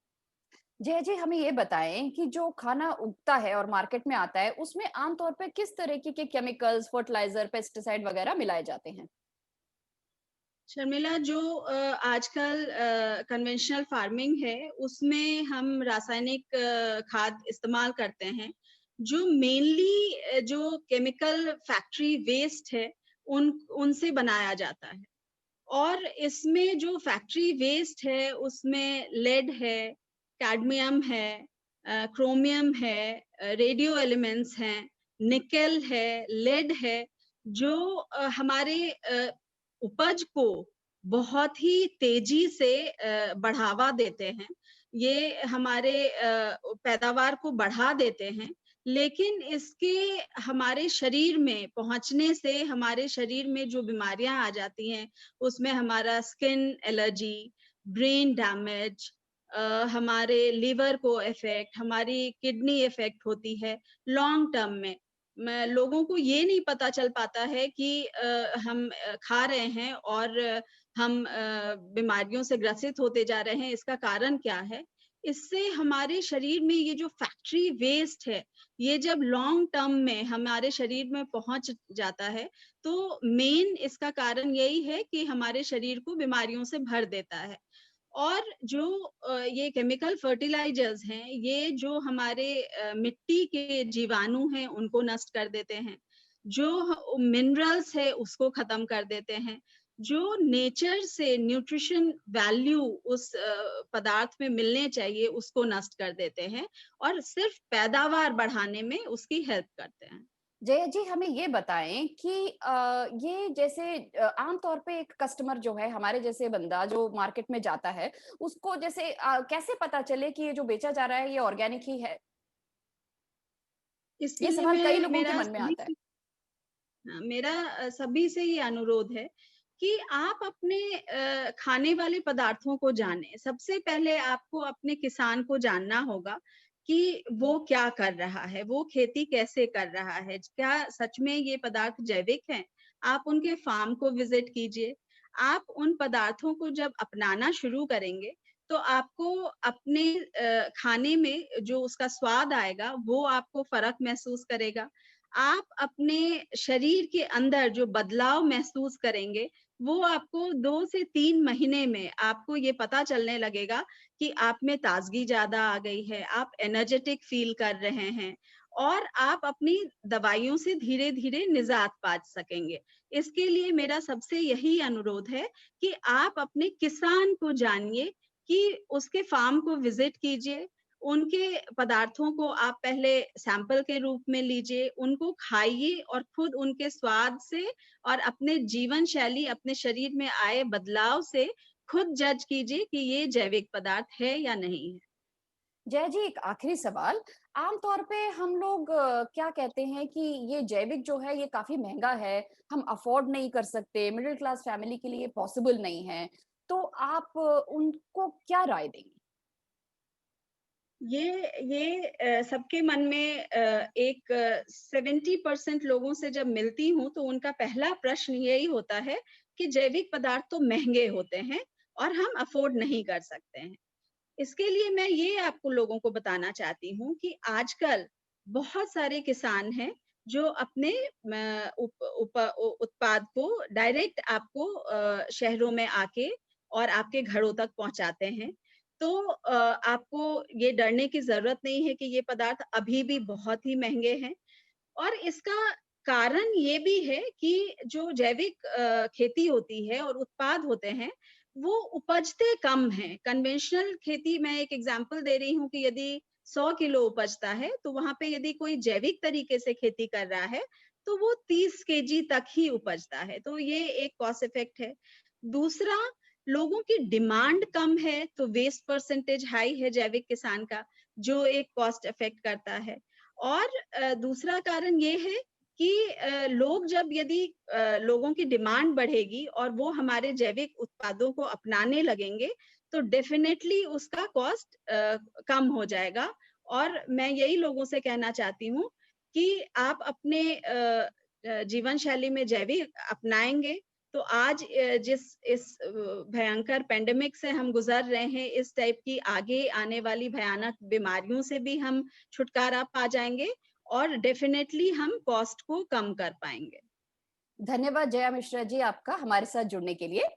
जया जी, हमें ये बताएं कि जो खाना उगता है और मार्केट में आता है, उसमें आम तौर पे किस तरीके के केमिकल्स, फर्टिलाइजर, पेस्टिसाइड वगैरह मिलाए जाते हैं? शर्मिला, जो आजकल कन्वेंशनल फार्मिंग है, उसमें हम रासायनिक खाद इस्तेमाल करते हैं। जो मेनली जो केमिकल फैक्ट्री वेस्ट है उनसे बनाया जाता है। और इसमें जो फैक्ट्री वेस्ट है उसमें लेड है, कैडमियम है, क्रोमियम है, रेडियो एलिमेंट्स हैं, निकेल है, लेड है, जो हमारे उपज को बहुत ही तेजी से बढ़ावा देते हैं। ये हमारे पैदावार को बढ़ा देते हैं, लेकिन इसके हमारे शरीर में पहुँचने से हमारे शरीर में जो बीमारियाँ आ जाती हैं, उसमें हमारा स्किन एलर्जी, ब्रेन डैमेज, हमारे लिवर को इफ़ेक्ट, हमारी किडनी इफ़ेक्ट होती है लॉन्ग टर्म में। लोगों को ये नहीं पता चल पाता है कि हम खा रहे हैं और हम बीमारियों से ग्रसित होते जा रहे हैं, इसका कारण क्या है? इससे हमारे शरीर में ये जो फैक्ट्री वेस्ट है, ये जब लॉन्ग टर्म में हमारे शरीर में पहुँच जाता है, तो मेन इसका कारण यही है कि हमारे शरीर को बीमारियों से भर देता है। और जो ये केमिकल फर्टिलाइजर्स हैं, ये जो हमारे मिट्टी के जीवाणु हैं, उनको नष्ट कर देते हैं। जो मिनरल्स है, उसको खत्म कर देते हैं। जो नेचर से न्यूट्रिशन वैल्यू उस पदार्थ में मिलने चाहिए, उसको नष्ट कर देते हैं और सिर्फ पैदावार बढ़ाने में उसकी हेल्प करते हैं। जया जी हमें ये बताएं कि ये जैसे आम तौर पे एक कस्टमर जो है हमारे जैसे बंदा जो मार्केट में जाता है उसको जैसे कैसे पता चले कि ये जो बेचा जा रहा है ये ऑर्गेनिक ही है? इसके ये लिए सवाल कई मैं लोगों के मन में आता है। मेरा सभी से ये अनुरोध है कि आप अपने खाने वाले पदार्थों को जानें। सबसे पहले आपको अपने किसान को जानना होगा कि वो क्या कर रहा है, वो खेती कैसे कर रहा है, क्या सच में ये पदार्थ जैविक हैं? आप उनके फार्म को विज़िट कीजिए। आप उन पदार्थों को जब अपनाना शुरू करेंगे, तो आपको अपने खाने में जो उसका स्वाद आएगा, वो आपको फ़र्क महसूस करेगा। आप अपने शरीर के अंदर जो बदलाव महसूस करेंगे, वो आपको 2 से 3 महीने में आपको ये पता चलने लगेगा कि आप में ताज़गी ज़्यादा आ गई है, आप एनर्जेटिक फ़ील कर रहे हैं और आप अपनी दवाइयों से धीरे-धीरे निजात पा सकेंगे। इसके लिए मेरा सबसे यही अनुरोध है कि आप अपने किसान को जानिए कि उसके फार्म को विज़िट कीजिए, उनके पदार्थों को आप पहले सैंपल के रूप में लीजिए, उनको खाइए और खुद उनके स्वाद से और अपने जीवन शैली, अपने शरीर में आए बदलाव से खुद जज कीजिए कि ये जैविक पदार्थ है या नहीं है। जय जी एक आखिरी सवाल। आम तौर पे हम लोग क्या कहते हैं कि ये जैविक जो है ये काफी महंगा है, हम अफोर्ड नहीं कर सकते, मिडिल क्लास फैमिली के लिए पॉसिबल नहीं है। तो आप उनको क्या राय देंगी? ये सबके मन में एक 70% लोगों से जब मिलती हूँ तो उनका पहला प्रश्न यही होता है कि जैविक पदार्थ तो महंगे होते हैं और हम अफोर्ड नहीं कर सकते हैं। इसके लिए मैं ये आपको लोगों को बताना चाहती हूँ कि आजकल बहुत सारे किसान हैं जो अपने उत्पाद को डायरेक्ट आपको शहरों में आके और आपके घरों तक पहुंचाते हैं। तो आपको ये डरने की जरूरत नहीं है कि ये पदार्थ अभी भी बहुत ही महंगे हैं और इसका कारण ये भी है कि जो जैविक खेती होती है और उत्पाद होते हैं, वो उपजते कम हैं। कन्वेंशनल खेती मैं एक एग्जांपल दे रही हूँ कि यदि 100 किलो उपजता है, तो वहाँ पे यदि कोई जैविक तरीके से खेती कर रहा है, तो वो 30 केजी तक ही उपजता है। तो ये एक कॉस्ट इफेक्ट है। दूसरा, लोगों की डिमांड कम है, तो वेस्ट परसेंटेज हाई है जैविक किसान का, जो एक कॉस्ट इफेक्ट करता है। और दूसरा कारण ये है कि लोग जब यदि लोगों की डिमांड बढ़ेगी और वो हमारे जैविक उत्पादों को अपनाने लगेंगे, तो डेफिनेटली उसका कॉस्ट कम हो जाएगा। और मैं यही लोगों से कहना चाहती हूँ कि आप अपने जीवन शैली में जैविक अपनाएंगे, तो आज जिस इस भयंकर पेंडेमिक से हम गुजर रहे हैं, इस टाइप की आगे आने वाली भयानक बीमारियों से भी हम छुटकारा पा जाएंगे और डेफिनेटली हम कॉस्ट को कम कर पाएंगे। धन्यवाद जया मिश्रा जी आपका हमारे साथ जुड़ने के लिए।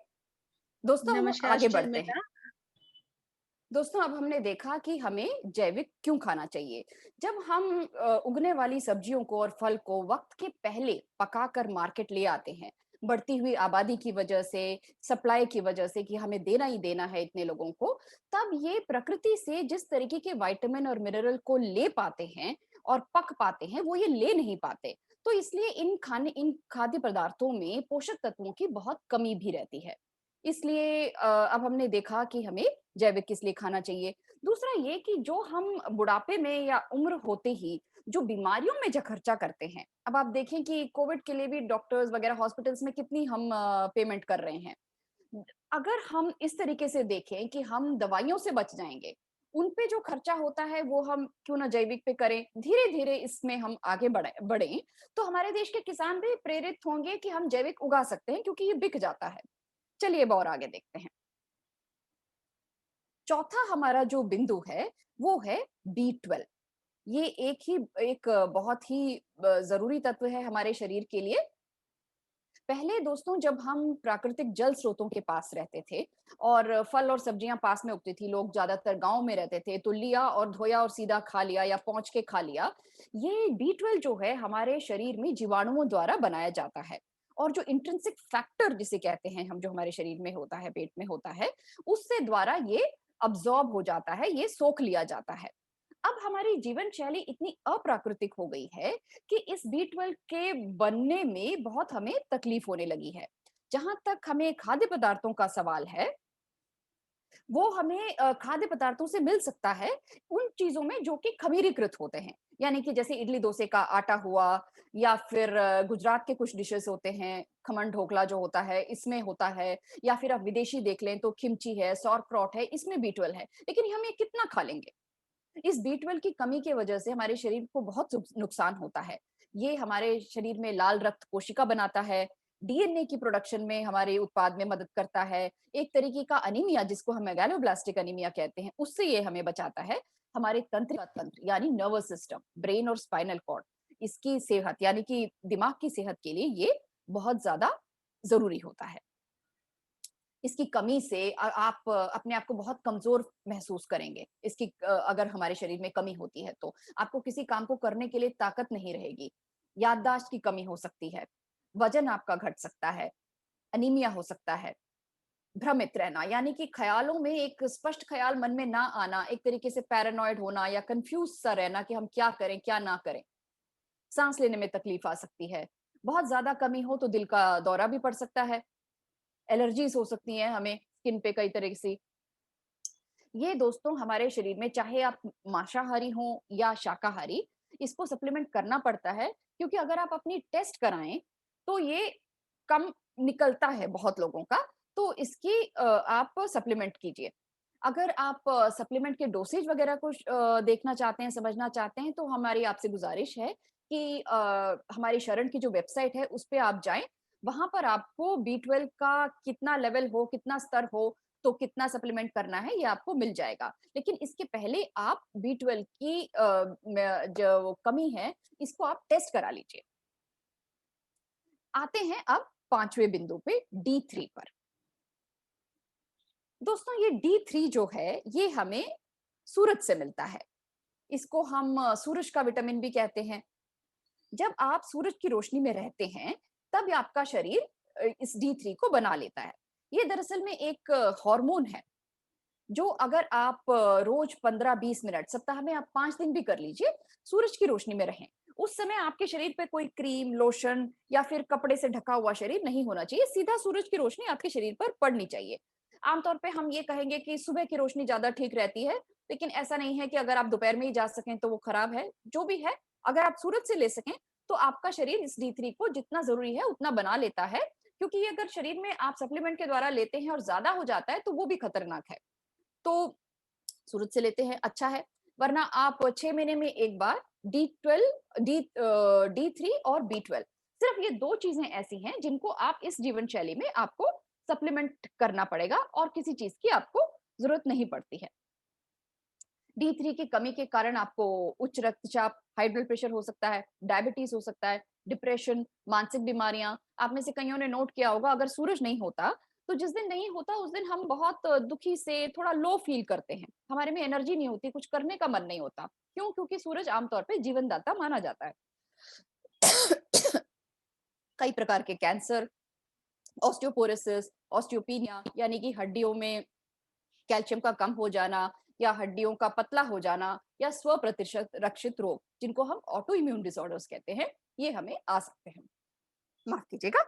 दोस्तों हम नमस्कार आगे बढ़ते हैं। शर्मिला। दोस्तों, अब हमने देखा कि हमें जैविक क्यों खाना चाहिए। जब हम उगने वाली सब्जियों को और फल को वक्त के पहले पकाकर मार्केट ले आते हैं, बढ़ती हुई आबादी की वजह से, सप्लाई की वजह से कि हमें देना ही देना है इतने लोगों को, तब ये प्रकृति से जिस तरीके के विटामिन और मिनरल को ले पाते हैं और पक पाते हैं, वो ये ले नहीं पाते। तो इसलिए इन खाद्य पदार्थों में पोषक तत्वों की बहुत कमी भी रहती है। इसलिए अब हमने देखा कि हमें जैविक किस लिए खाना चाहिए। दूसरा ये कि जो हम बुढ़ापे में या उम्र होते ही जो बीमारियों में जो खर्चा करते हैं, अब आप देखें कि कोविड के लिए भी डॉक्टर्स वगैरह हॉस्पिटल्स में कितनी हम पेमेंट कर रहे हैं। अगर हम इस तरीके से देखें कि हम दवाइयों से बच जाएँगे, उन पे जो खर्चा होता है वो हम क्यों ना जैविक पे करें, धीरे-धीरे इसमें हम आगे बढ़ें, तो हमारे देश के किसान भी प्रेरित होंगे कि हम जैविक उगा सकते हैं क्योंकि ये बिक जाता है। चलिए अब और आगे देखते हैं। चौथा हमारा जो बिंदु है, वो है बी12। ये एक बहुत ही ज़रूरी तत्व है हमारे शरीर के लिए। पहले दोस्तों जब हम प्राकृतिक जल स्रोतों के पास रहते थे और फल और सब्जियाँ पास में उगती थी, लोग ज़्यादातर गाँव में रहते थे, तो लिया और धोया और सीधा खा लिया या पौंछ के खा लिया। ये बी12 जो है हमारे शरीर में जीवाणुओं द्वारा बनाया जाता है और जो इंट्रिंसिक फैक्टर जिसे कहते हैं हम, जो हमारे शरीर में होता है, पेट में होता है, उससे द्वारा ये अब्ज़ॉर्ब हो जाता है, ये सोख लिया जाता है। अब हमारी जीवन शैली इतनी अप्राकृतिक हो गई है कि इस बी12 के बनने में बहुत हमें तकलीफ होने लगी है। जहाँ तक हमें खाद्य पदार्थों का सवाल है, वो हमें खाद्य पदार्थों से मिल सकता है, उन चीज़ों में जो कि खमीरीकृत होते हैं। यानी कि जैसे इडली डोसे का आटा हुआ या फिर गुजरात के कुछ डिशेज़ होते हैं, खमन ढोकला जो होता है, इसमें होता है, या फिर आप विदेशी देख लें तो किमची है, सौरक्रॉट है, इसमें बी12 है। लेकिन हम ये कितना खा लेंगे? इस बी12 की कमी की वजह से हमारे शरीर को बहुत नुकसान होता है। ये हमारे शरीर में लाल रक्त कोशिका बनाता है, डीएनए की प्रोडक्शन में हमारे उत्पाद में मदद करता है। एक तरीके का अनीमिया जिसको हम मेगालोब्लास्टिक अनीमिया कहते हैं, उससे ये हमें बचाता है। हमारे तंत्रिका तंत्र यानी नर्वस सिस्टम, ब्रेन और स्पाइनल कॉर्ड, इसकी सेहत यानी कि दिमाग की सेहत के लिए ये बहुत ज़्यादा ज़रूरी होता है। इसकी कमी से आप अपने आप को बहुत कमज़ोर महसूस करेंगे। अगर हमारे शरीर में कमी होती है तो। आपको किसी काम को करने के लिए ताकत नहीं रहेगी। याददाश्त की कमी हो सकती है। वज़न आपका घट सकता है। अनीमिया हो सकता है। भ्रमित रहना यानी कि ख़्यालों में एक स्पष्ट ख़्याल मन में ना आना, एक तरीके से पैरानॉइड होना या कन्फ्यूज़ सा रहना कि हम क्या करें, क्या ना करें। साँस लेने में तकलीफ़ आ सकती है। बहुत ज़्यादा कमी हो तो दिल का दौरा भी पड़ सकता है। एलर्जीज़ हो सकती हैं हमें स्किन पे कई तरह से। ये दोस्तों हमारे शरीर में चाहे आप मांसाहारी हों या शाकाहारी, इसको सप्लीमेंट करना पड़ता है क्योंकि अगर आप अपनी टेस्ट कराएँ, तो ये कम निकलता है बहुत लोगों का, तो इसकी आप सप्लीमेंट कीजिए। अगर आप सप्लीमेंट के डोसेज वगैरह को देखना चाहते हैं, समझना चाहते हैं, तो हमारी आपसे गुज़ारिश है कि हमारी शरण की जो वेबसाइट है, उस पे आप जाएँ। वहाँ पर आपको बी12 का कितना लेवल हो, कितना स्तर हो, तो कितना सप्लीमेंट करना है, ये आपको मिल जाएगा। लेकिन इसके पहले आप बी12 की जो कमी है, इसको आप टेस्ट करा लीजिए। आते हैं अब 5वें बिंदु पे, डी3 पर। दोस्तों ये डी3 जो है, ये हमें सूरज से मिलता है। इसको हम सूरज का विटामिन भी कहते हैं। जब आप सूरज की रोशनी में रहते हैं, तब आपका शरीर इस डी3 को बना लेता है। ये दरअसल में एक हार्मोन है, जो अगर आप रोज 15-20 मिनट, सप्ताह में आप 5 दिन भी कर लीजिए, सूरज की रोशनी में रहें। उस समय आपके शरीर पे कोई क्रीम, लोशन या फिर कपड़े से ढका हुआ शरीर नहीं होना चाहिए, सीधा सूरज की रोशनी आपके शरीर पर पड़नी चाहिए। आमतौर पे हम ये कहेंगे कि सुबह की रोशनी ज़्यादा ठीक रहती है, लेकिन ऐसा नहीं है कि अगर आप दोपहर में ही जा सकें तो वो खराब है। जो भी है, अगर आप सूरज से ले सकें, तो आपका शरीर इस डी3 को जितना ज़रूरी है उतना बना लेता है, क्योंकि ये अगर शरीर में आप सप्लीमेंट के द्वारा लेते हैं और ज़्यादा हो जाता है, तो वो भी खतरनाक है। तो सूरज से लेते हैं अच्छा है, वरना आप 6 महीने में एक बार डी3 और बी12, सिर्फ ये 2 चीज़ें ऐसी हैं जिनको आप इस जीवन शैली में आपको सप्लीमेंट करना पड़ेगा और किसी चीज़ की आपको ज़रूरत नहीं पड़ती है। डी3 की कमी के कारण आपको उच्च रक्तचाप, हाई ब्लड प्रेशर हो सकता है, डायबिटीज़ हो सकता है, डिप्रेशन, मानसिक बीमारियाँ। आप में से कइयों ने नोट किया होगा, अगर सूरज नहीं होता, तो जिस दिन नहीं होता उस दिन हम बहुत दुखी से थोड़ा लो फील करते हैं, हमारे में एनर्जी नहीं होती, कुछ करने का मन नहीं होता। क्यों? क्योंकि सूरज आमतौर पे जीवनदाता माना जाता है। कई प्रकार के कैंसर, ऑस्टियोपोरोसिस, ऑस्टियोपीनिया यानी कि हड्डियों में कैल्शियम का कम हो जाना या हड्डियों का पतला हो जाना या स्व प्रतिशत रक्षित रोग, जिनको हम ऑटो इम्यून डिसऑर्डर्स कहते हैं, ये हमें आ सकते हैं। माफ कीजिएगा।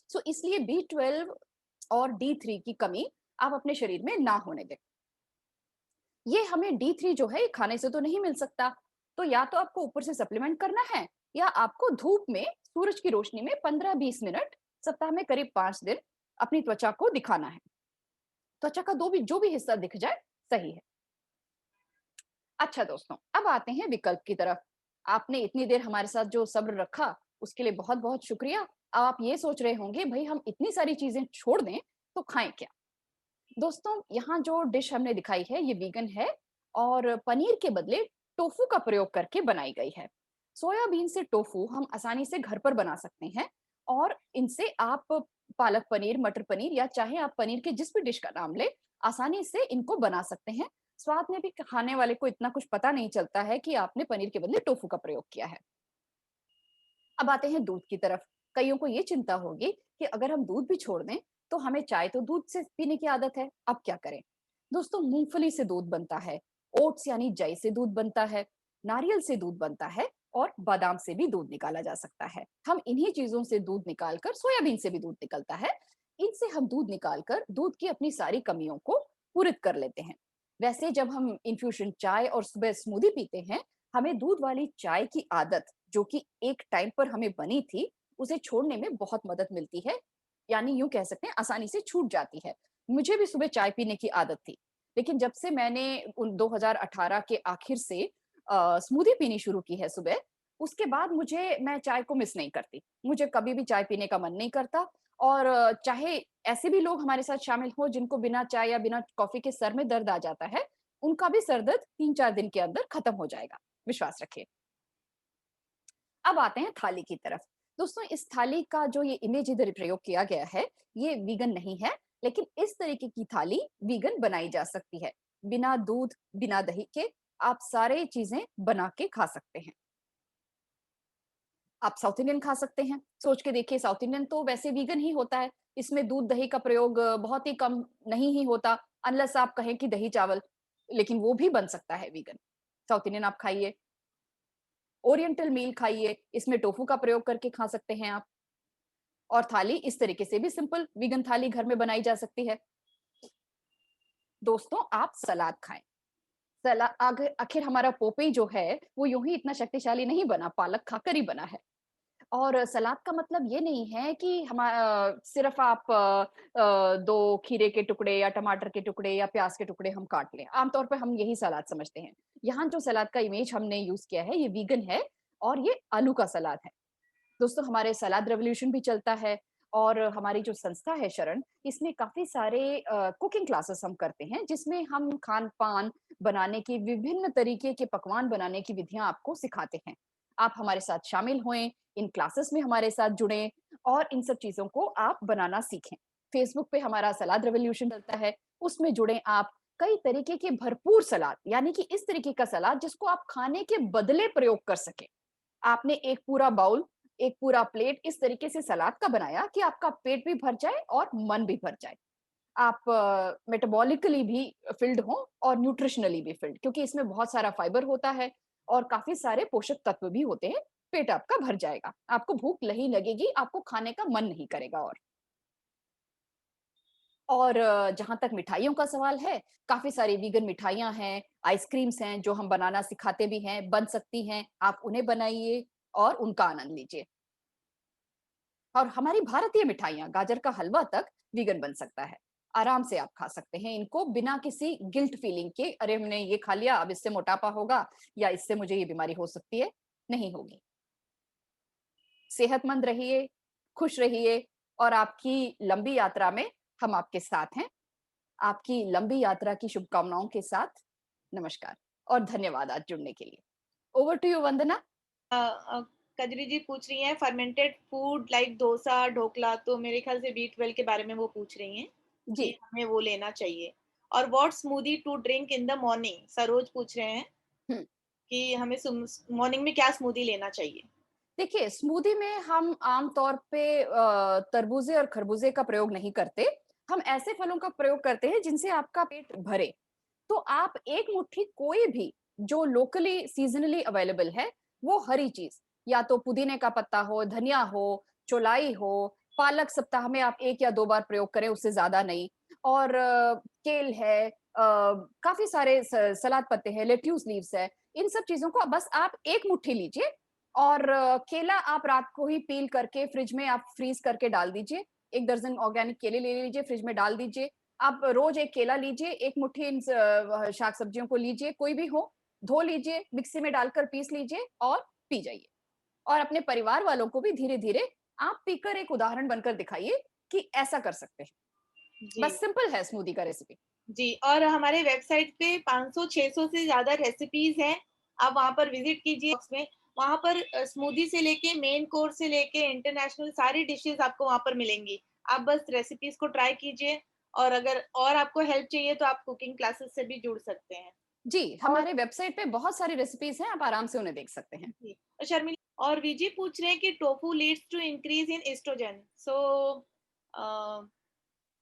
सो इसलिए B12 और D3 की कमी आप अपने शरीर में ना होने दें। ये हमें D3 जो है, ये खाने से तो नहीं मिल सकता, तो या तो आपको ऊपर से सप्लीमेंट करना है या आपको धूप में सूरज की रोशनी में 15-20 मिनट सप्ताह में करीब 5 दिन अपनी त्वचा को दिखाना है। त्वचा का जो भी हिस्सा दिख जाए सही है। अच्छा दोस्तों, अब आते हैं विकल्प की तरफ। आपने इतनी देर हमारे साथ जो सब्र रखा, उसके लिए बहुत-बहुत शुक्रिया। अब आप ये सोच रहे होंगे, भई हम इतनी सारी चीज़ें छोड़ दें, तो खाएँ क्या? दोस्तों, यहाँ जो डिश हमने दिखाई है, ये वीगन है और पनीर के बदले टोफू का प्रयोग करके बनाई गई है। सोयाबीन से टोफू हम आसानी से घर पर बना सकते हैं और इनसे आप पालक पनीर, मटर पनीर या चाहे आप पनीर के जिस भी डिश का नाम लें, आसानी से इनको बना सकते हैं। स्वाद में भी खाने वाले को इतना कुछ पता नहीं चलता है कि आपने पनीर के बदले टोफू का प्रयोग किया है। अब आते हैं दूध की तरफ। कईयों को ये चिंता होगी कि अगर हम दूध भी छोड़ दें, तो हमें चाय तो दूध से पीने की आदत है, अब क्या करें? दोस्तों, मूंगफली से दूध बनता है, ओट्स यानी जई से दूध बनता है, नारियल से दूध बनता है और बादाम से भी दूध निकाला जा सकता है। हम इन्हीं चीजों से दूध निकालकर, सोयाबीन से भी दूध निकलता है, इनसे हम दूध निकालकर दूध की अपनी सारी कमियों को पूरित कर लेते हैं। वैसे जब हम इन्फ्यूजन चाय और सुबह स्मूदी पीते हैं, हमें दूध वाली चाय की आदत, जो कि एक टाइम पर हमें बनी थी, उसे छोड़ने में बहुत मदद मिलती है। यानी यूँ कह सकते हैं आसानी से छूट जाती है। मुझे भी सुबह चाय पीने की आदत थी, लेकिन जब से मैंने उन 2018 के आखिर से स्मूदी पीनी शुरू की है सुबह, उसके बाद मैं चाय को मिस नहीं करती। मुझे कभी भी चाय पीने का मन नहीं करता और चाहे ऐसे भी लोग हमारे साथ शामिल हों जिनको बिना चाय या बिना कॉफ़ी के सर में दर्द आ जाता है, उनका भी सर दर्द 3-4 दिन के अंदर खत्म हो जाएगा। विश्वास रखिए। अब आते हैं थाली की तरफ। दोस्तों, इस थाली का जो ये इमेज इधर प्रयोग किया गया है, ये वीगन नहीं है, लेकिन इस तरीके की थाली वीगन बनाई जा सकती है। बिना दूध, बिना दही के आप सारे चीज़ें बना के खा सकते हैं। आप साउथ इंडियन खा सकते हैं। सोच के देखिए, साउथ इंडियन तो वैसे वीगन ही होता है। इसमें दूध, दही का प्रयोग बहुत ही कम नहीं ही होता, अनलेस आप कहें कि दही चावल, लेकिन वो भी बन सकता है वीगन। साउथ इंडियन आप खाइए। ओरिएंटल मील खाइए, इसमें टोफू का प्रयोग करके खा सकते हैं आप। और थाली इस तरीके से भी सिंपल वीगन थाली घर में बनाई जा सकती है। दोस्तों, आप सलाद खाएँ। सला आखिर आखिर हमारा पोपई जो है, वो यूँ ही इतना शक्तिशाली नहीं बना, पालक खाकर ही बना है। और सलाद का मतलब ये नहीं है कि सिर्फ़ आप 2 खीरे के टुकड़े या टमाटर के टुकड़े या प्याज़ के टुकड़े हम काट लें। आम तौर पे हम यही सलाद समझते हैं। यहाँ जो सलाद का इमेज हमने यूज़ किया है, ये वीगन है और ये आलू का सलाद है। दोस्तों, हमारे सलाद रेवोल्यूशन भी चलता है और हमारी जो संस्था है शरण, इसमें काफ़ी सारे कुकिंग क्लासेस हम करते हैं, जिसमें हम खान-पान बनाने के विभिन्न तरीके के पकवान बनाने की विधियाँ आपको सिखाते हैं। आप हमारे साथ शामिल होएँ, इन क्लासेस में हमारे साथ जुड़ें और इन सब चीज़ों को आप बनाना सीखें। फेसबुक पे हमारा सलाद रेवोल्यूशन चलता है, उसमें जुड़ें आप। कई तरीके के भरपूर सलाद, यानी कि इस तरीके का सलाद जिसको आप खाने के बदले प्रयोग कर सकें। आपने एक पूरा बाउल, एक पूरा प्लेट इस तरीके से सलाद का बनाया कि आपका पेट भी भर जाए और मन भी भर जाए। आप मेटाबॉलिकली भी फ़िल्ड हों और न्यूट्रिशनली भी फ़िल्ड, क्योंकि इसमें बहुत सारा फाइबर होता है और काफ़ी सारे पोषक तत्व भी होते हैं। पेट आपका भर जाएगा, आपको भूख नहीं लगेगी, आपको खाने का मन नहीं करेगा और जहाँ तक मिठाइयों का सवाल है, काफ़ी सारी वीगन मिठाइयाँ हैं, आइसक्रीम्स हैं, जो हम बनाना सिखाते भी हैं, बन सकती हैं। आप उन्हें बनाइए और उनका आनंद लीजिए। और हमारी भारतीय मिठाइयाँ, गाजर का हलवा तक वीगन बन सकता है। आराम से आप खा सकते हैं इनको बिना किसी गिल्ट फीलिंग के, अरे हमने ये खा लिया, अब इससे मोटापा होगा या इससे मुझे ये बीमारी हो सकती है, नहीं होगी। सेहतमंद रहिए, खुश रहिए और आपकी लंबी यात्रा में हम आपके साथ हैं। आपकी लंबी यात्रा की शुभकामनाओं के साथ नमस्कार और धन्यवाद आज जुड़ने के लिए। ओवर टू यू वंदना। अ, कजरी जी पूछ रही हैं fermented food like dosa, dhokla, तो मेरे ख्याल से B12 के बारे में वो पूछ रही हैं जी। कि हमें वो लेना चाहिए। और what smoothie to drink in the morning, Saroj पूछ रहे हैं हम्म। कि हमें मॉर्निंग में क्या स्मूदी लेना चाहिए। देखिए, स्मूदी में हम आम तौर पे तरबूजे और खरबूजे का प्रयोग नहीं करते। हम ऐसे फलों का प्रयोग करते हैं जिनसे आपका पेट भरे। तो आप एक मुट्ठी कोई भी जो लोकली सीज़नली अवेलेबल है, वो हरी चीज़, या तो पुदीने का पत्ता हो, धनिया हो, चौलाई हो, पालक सप्ताह में आप 1 या 2 बार प्रयोग करें, उससे ज़्यादा नहीं। और केल है, काफ़ी सारे स सलाद पत्ते हैं, लेट्यूस लीव्स है, इन सब चीज़ों को बस आप 1 मुट्ठी लीजिए और केला आप रात को ही पील करके फ्रिज में आप फ्रीज करके डाल दीजिए। 1 दर्जन ऑर्गेनिक केले ले लीजिए, फ्रिज में डाल दीजिए। आप रोज़ 1 केला लीजिए, 1 मुट्ठी इन शाक-सब्जियों को लीजिए, कोई भी हो, धो लीजिए, मिक्सी में डालकर पीस लीजिए और पी जाइए। और अपने परिवार वालों को भी धीरे-धीरे आप पीकर एक उदाहरण बनकर दिखाइए कि ऐसा कर सकते हैं। जी। बस सिंपल है स्मूदी का रेसिपी। जी, और हमारे वेबसाइट पे 500-600 से ज़्यादा रेसिपीज़ हैं। आप वहाँ पर विज़िट कीजिए उसमें। वहाँ पर स्मूदी से लेके मेन कोर्स से लेके इंटरनेशनल सारी डिशेज़ आपको वहाँ पर मिलेंगी। आप बस रेसिपीज़ को ट्राई कीजिए, और अगर और आपको हेल्प चाहिए तो आप कुकिंग क्लासेस से भी जुड़ सकते हैं। जी, और हमारे वेबसाइट पे बहुत सारी रेसिपीज़ हैं, आप आराम से उन्हें देख सकते हैं। जी, और शर्मिला और विजी पूछ रहे हैं कि tofu leads to increase in oestrogen. So uh,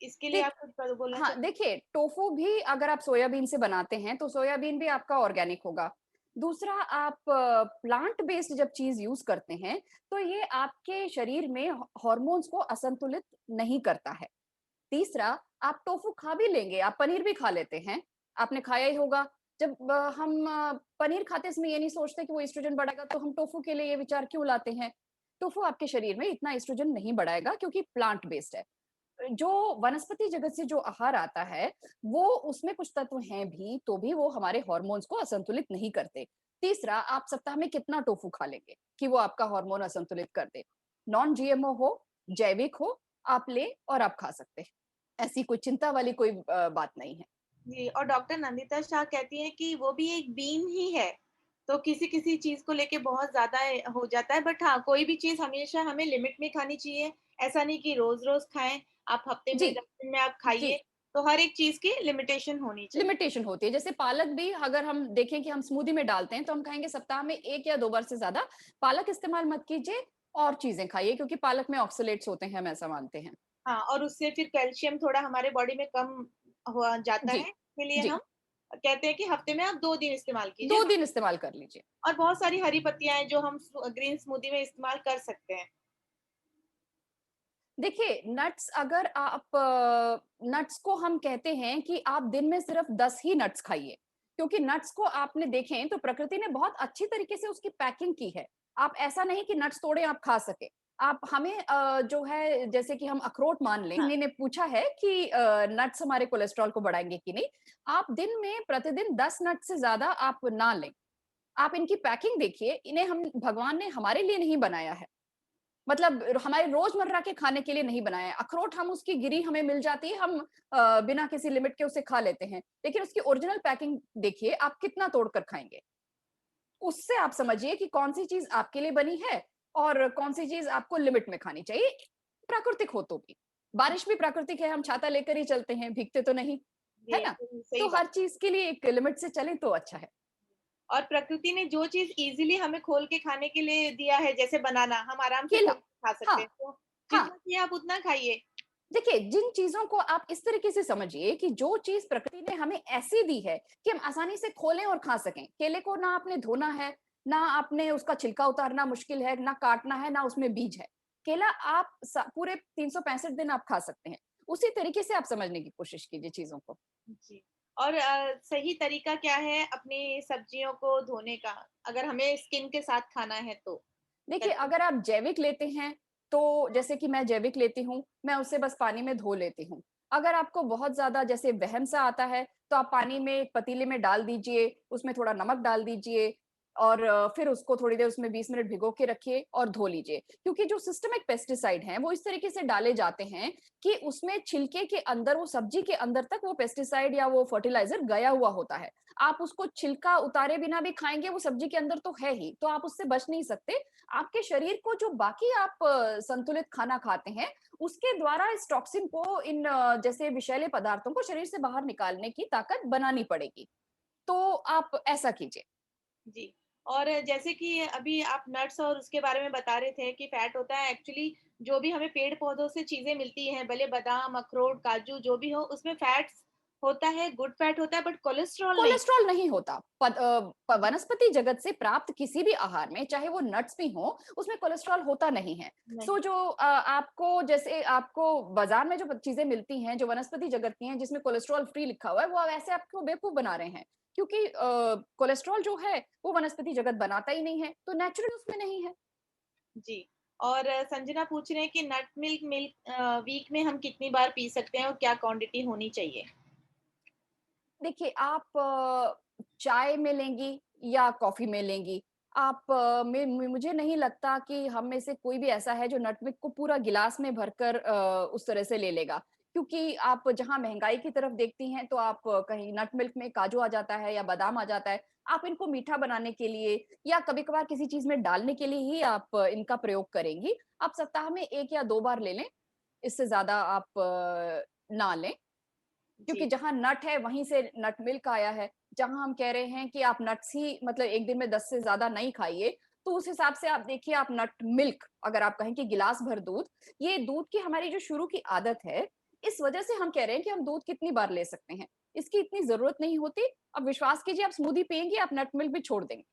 इसके लिए देख आप कुछ बोलना हाँ, चाहेंगे? देखिए टोफू भी अगर आप सोयाबीन से बनाते हैं, तो सोयाबीन भी आपका ऑर्गेनिक होगा। दूसरा, आप प्लांट बेस्ड जब चीज़ यूज़ करते हैं, तो ये आपके शरीर में हार्मोन्स को असंतुलित नहीं करता है। तीसरा, आप टोफू खा भी लेंगे, आप पनीर भी खा लेते हैं, आपने खाया ही होगा। जब हम पनीर खाते समय ये नहीं सोचते कि वो एस्ट्रोजन बढ़ाएगा, तो हम टोफू के लिए ये विचार क्यों लाते हैं? टोफू आपके शरीर में इतना एस्ट्रोजन नहीं बढ़ाएगा क्योंकि प्लांट बेस्ड है। जो वनस्पति जगत से जो आहार आता है, वो उसमें कुछ तत्व हैं भी, तो भी वो हमारे हार्मोन्स को असंतुलित नहीं करते। तीसरा, आप सप्ताह में कितना टोफू खा लेंगे कि वो आपका हार्मोन असंतुलित कर दे? नॉन जीएमओ हो, जैविक हो, आप लें और आप खा सकते हैं। ऐसी कोई चिंता वाली कोई बात नहीं है। जी, और डॉक्टर नंदिता शाह कहती हैं कि वो भी एक बीन ही है, तो किसी-किसी चीज़ को लेके बहुत ज़्यादा हो जाता है, बट हाँ, कोई भी चीज़ हमेशा हमें लिमिट में खानी चाहिए। ऐसा नहीं कि रोज़-रोज़ खाएँ, आप हफ्ते जी, में 10 दिन में आप जी। खाइए, तो हर एक चीज़ की लिमिटेशन होनी चाहिए। लिमिटेशन होती है। जैसे पालक भी अगर हम देखें कि हम स्मूदी में डालते हैं, तो हम कहेंगे सप्ताह में 1 या 2 बार से ज़्यादा पालक इस्तेमाल मत कीजिए और चीज़ें खाइए क्योंकि पालक में ऑक्सलेट्स होते हैं, हम ऐसा मानते हैं। हाँ, और उससे फिर कैल्शियम थोड़ा हमारे बॉडी में कम हुआ जाता जी, है, इसीलिए जी। हम कहते हैं कि हफ्ते में आप 2 दिन इस्तेमाल कीजिए। 2 दिन इस्तेमाल कर लीजिए। और बहुत सारी हरी पत्तियाँ हैं जो हम ग्रीन स्मूदी में इस्तेमाल कर सकते हैं। देखिए, नट्स अगर आप नट्स को हम कहते हैं कि आप दिन में सिर्फ 10 ही नट्स खाइए, क्योंकि नट्स को आपने देखें तो प्रकृति ने बहुत अच्छी तरीके से उसकी पैकिंग की है। आप ऐसा नहीं कि नट्स तोड़े आप खा सकें। आप हमें जो है जैसे कि हम अखरोट मान लें, हाँ, किन्हीं ने पूछा है कि नट्स हमारे कोलेस्ट्रॉल को बढ़ाएँगे कि नहीं? आप दिन में प्रतिदिन 10 नट्स से ज़्यादा आप ना लें। आप इनकी पैकिंग देखिए, इन्हें हम भगवान ने हमारे लिए नहीं बनाया है। मतलब हमारे रोजमर्रा के खाने के लिए नहीं बनाया है। अखरोट हम उसकी गिरी हमें मिल जाती है, हम बिना किसी लिमिट के उसे खा लेते हैं। लेकिन उसकी ओरिजिनल पैकिंग देखिए, आप कितना तोड़कर खाएँगे। उससे आप समझिए कि कौन-सी चीज़ आपके लिए बनी है और कौन-सी चीज़ आपको लिमिट में खानी चाहिए, प्राकृतिक हो तो भी। बारिश भी प्राकृतिक है, हम छाता लेकर ही चलते हैं, भीगते तो नहीं, है जी, ना? सही तो बात। हर चीज़ के लिए एक लिमिट से चलें तो अच्छा है। और प्रकृति ने जो चीज़ ईज़िली हमें खोल के खाने के लिए दिया है, जैसे बनाना, हम आराम से केला, खोल के खा हाँ, सकते हैं। तो हाँ। जितना चाहिए आप उतना खाइए। देखिए, जिन चीज़ों को आप इस तरीके से समझिए कि जो चीज़ प्रकृति ने हमें ऐसी दी है कि हम आसानी से खोलें और खा सकें। केले को ना आपने धोना है, ना आपने उसका छिलका उतारना मुश्किल है, ना काटना है, ना उसमें बीज है। केला आप पूरे 365 दिन आप खा सकते हैं। उसी तरीके से आप समझने की कोशिश कीजिए चीज़ों को। जी। और सही तरीका क्या है अपनी सब्जियों को धोने का? अगर हमें स्किन के साथ खाना है तो? देखिए, कैसे? अगर आप जैविक लेते हैं, तो जैसे कि मैं जैविक लेती हूँ, मैं उसे बस पानी में धो लेती हूँ। अगर आपको बहुत ज़्यादा जैसे वहम सा आता है, तो आप पानी में एक पतीले में डाल दीजिए, उसमें थोड़ा नमक डाल दीजिए और फिर उसको थोड़ी देर उसमें 20 मिनट भिगो के रखिए और धो लीजिए। क्योंकि जो सिस्टेमिक पेस्टिसाइड हैं, वो इस तरीके से डाले जाते हैं कि उसमें छिलके के अंदर, वो सब्जी के अंदर तक वो पेस्टिसाइड या वो फर्टिलाइज़र गया हुआ होता है। आप उसको छिलका उतारे बिना भी खाएँगे, वो सब्जी के अंदर तो है ही, तो आप उससे बच नहीं सकते। आपके शरीर को जो बाकी आप संतुलित खाना खाते हैं, उसके द्वारा इस टॉक्सिन को, इन जैसे विषैले पदार्थों को शरीर से बाहर निकालने की ताकत बनानी पड़ेगी। तो आप ऐसा कीजिए। जी। और जैसे कि अभी आप नट्स और उसके बारे में बता रहे थे कि फैट होता है, एक्चुअली जो भी हमें पेड़-पौधों से चीज़ें मिलती हैं, भले बादाम, अखरोट, काजू जो भी हो, उसमें फैट्स होता है, गुड फैट होता है, बट कोलेस्ट्रॉल नहीं। कोलेस्ट्रॉल नहीं होता। जी, वनस्पति जगत से प्राप्त किसी भी आहार में, चाहे वो नट्स भी हों, उसमें कोलेस्ट्रॉल होता नहीं है। सो नहीं। जो आपको, जैसे आपको बाज़ार में जो चीज़ें मिलती हैं, जो वनस्पति जगत की हैं, जिसमें कोलेस्ट्रॉल फ्री लिखा हुआ है, वो ऐसे आपको बेवकूफ़ बना रहे हैं। क्योंकि कोलेस्ट्रॉल जो है, वो वनस्पति जगत बनाता ही नहीं है, तो नेचुरल उसमें नहीं है। जी। और संजना पूछ रहे हैं कि नट मिल्क वीक में हम कितनी बार पी सकते हैं और क्या क्वांटिटी होनी चाहिए? देखिए, आप चाय में लेंगी या कॉफ़ी में लेंगी, आप मुझे नहीं लगता कि हम में से कोई भी ऐसा है जो नटमिल्क को पूरा गिलास में भरकर उस तरह से ले लेगा। क्योंकि आप जहाँ महँगाई की तरफ देखती हैं, तो आप कहीं नटमिल्क में काजू आ जाता है या बादाम आ जाता है। आप इनको मीठा बनाने के लिए या कभी-कभार किसी चीज़ में डालने के लिए ही आप इनका प्रयोग करेंगी। आप सप्ताह में 1 या 2 बार ले लें, इससे ज़्यादा आप ना लें। क्योंकि जी, जहाँ नट है, वहीं से नट मिल्क आया है। जहाँ हम कह रहे हैं कि आप नट्स ही मतलब 1 दिन में 10 से ज़्यादा नहीं खाइए, तो उस हिसाब से आप देखिए, आप नट मिल्क अगर आप कहें कि गिलास भर दूध, ये दूध की हमारी जो शुरू की आदत है, इस वजह से हम कह रहे हैं कि हम दूध कितनी बार ले सकते हैं। इसकी इतनी ज़रूरत नहीं होती। अब विश्वास कीजिए, आप स्मूदी पिएँगी, आप नट मिल्क भी छोड़ देंगे।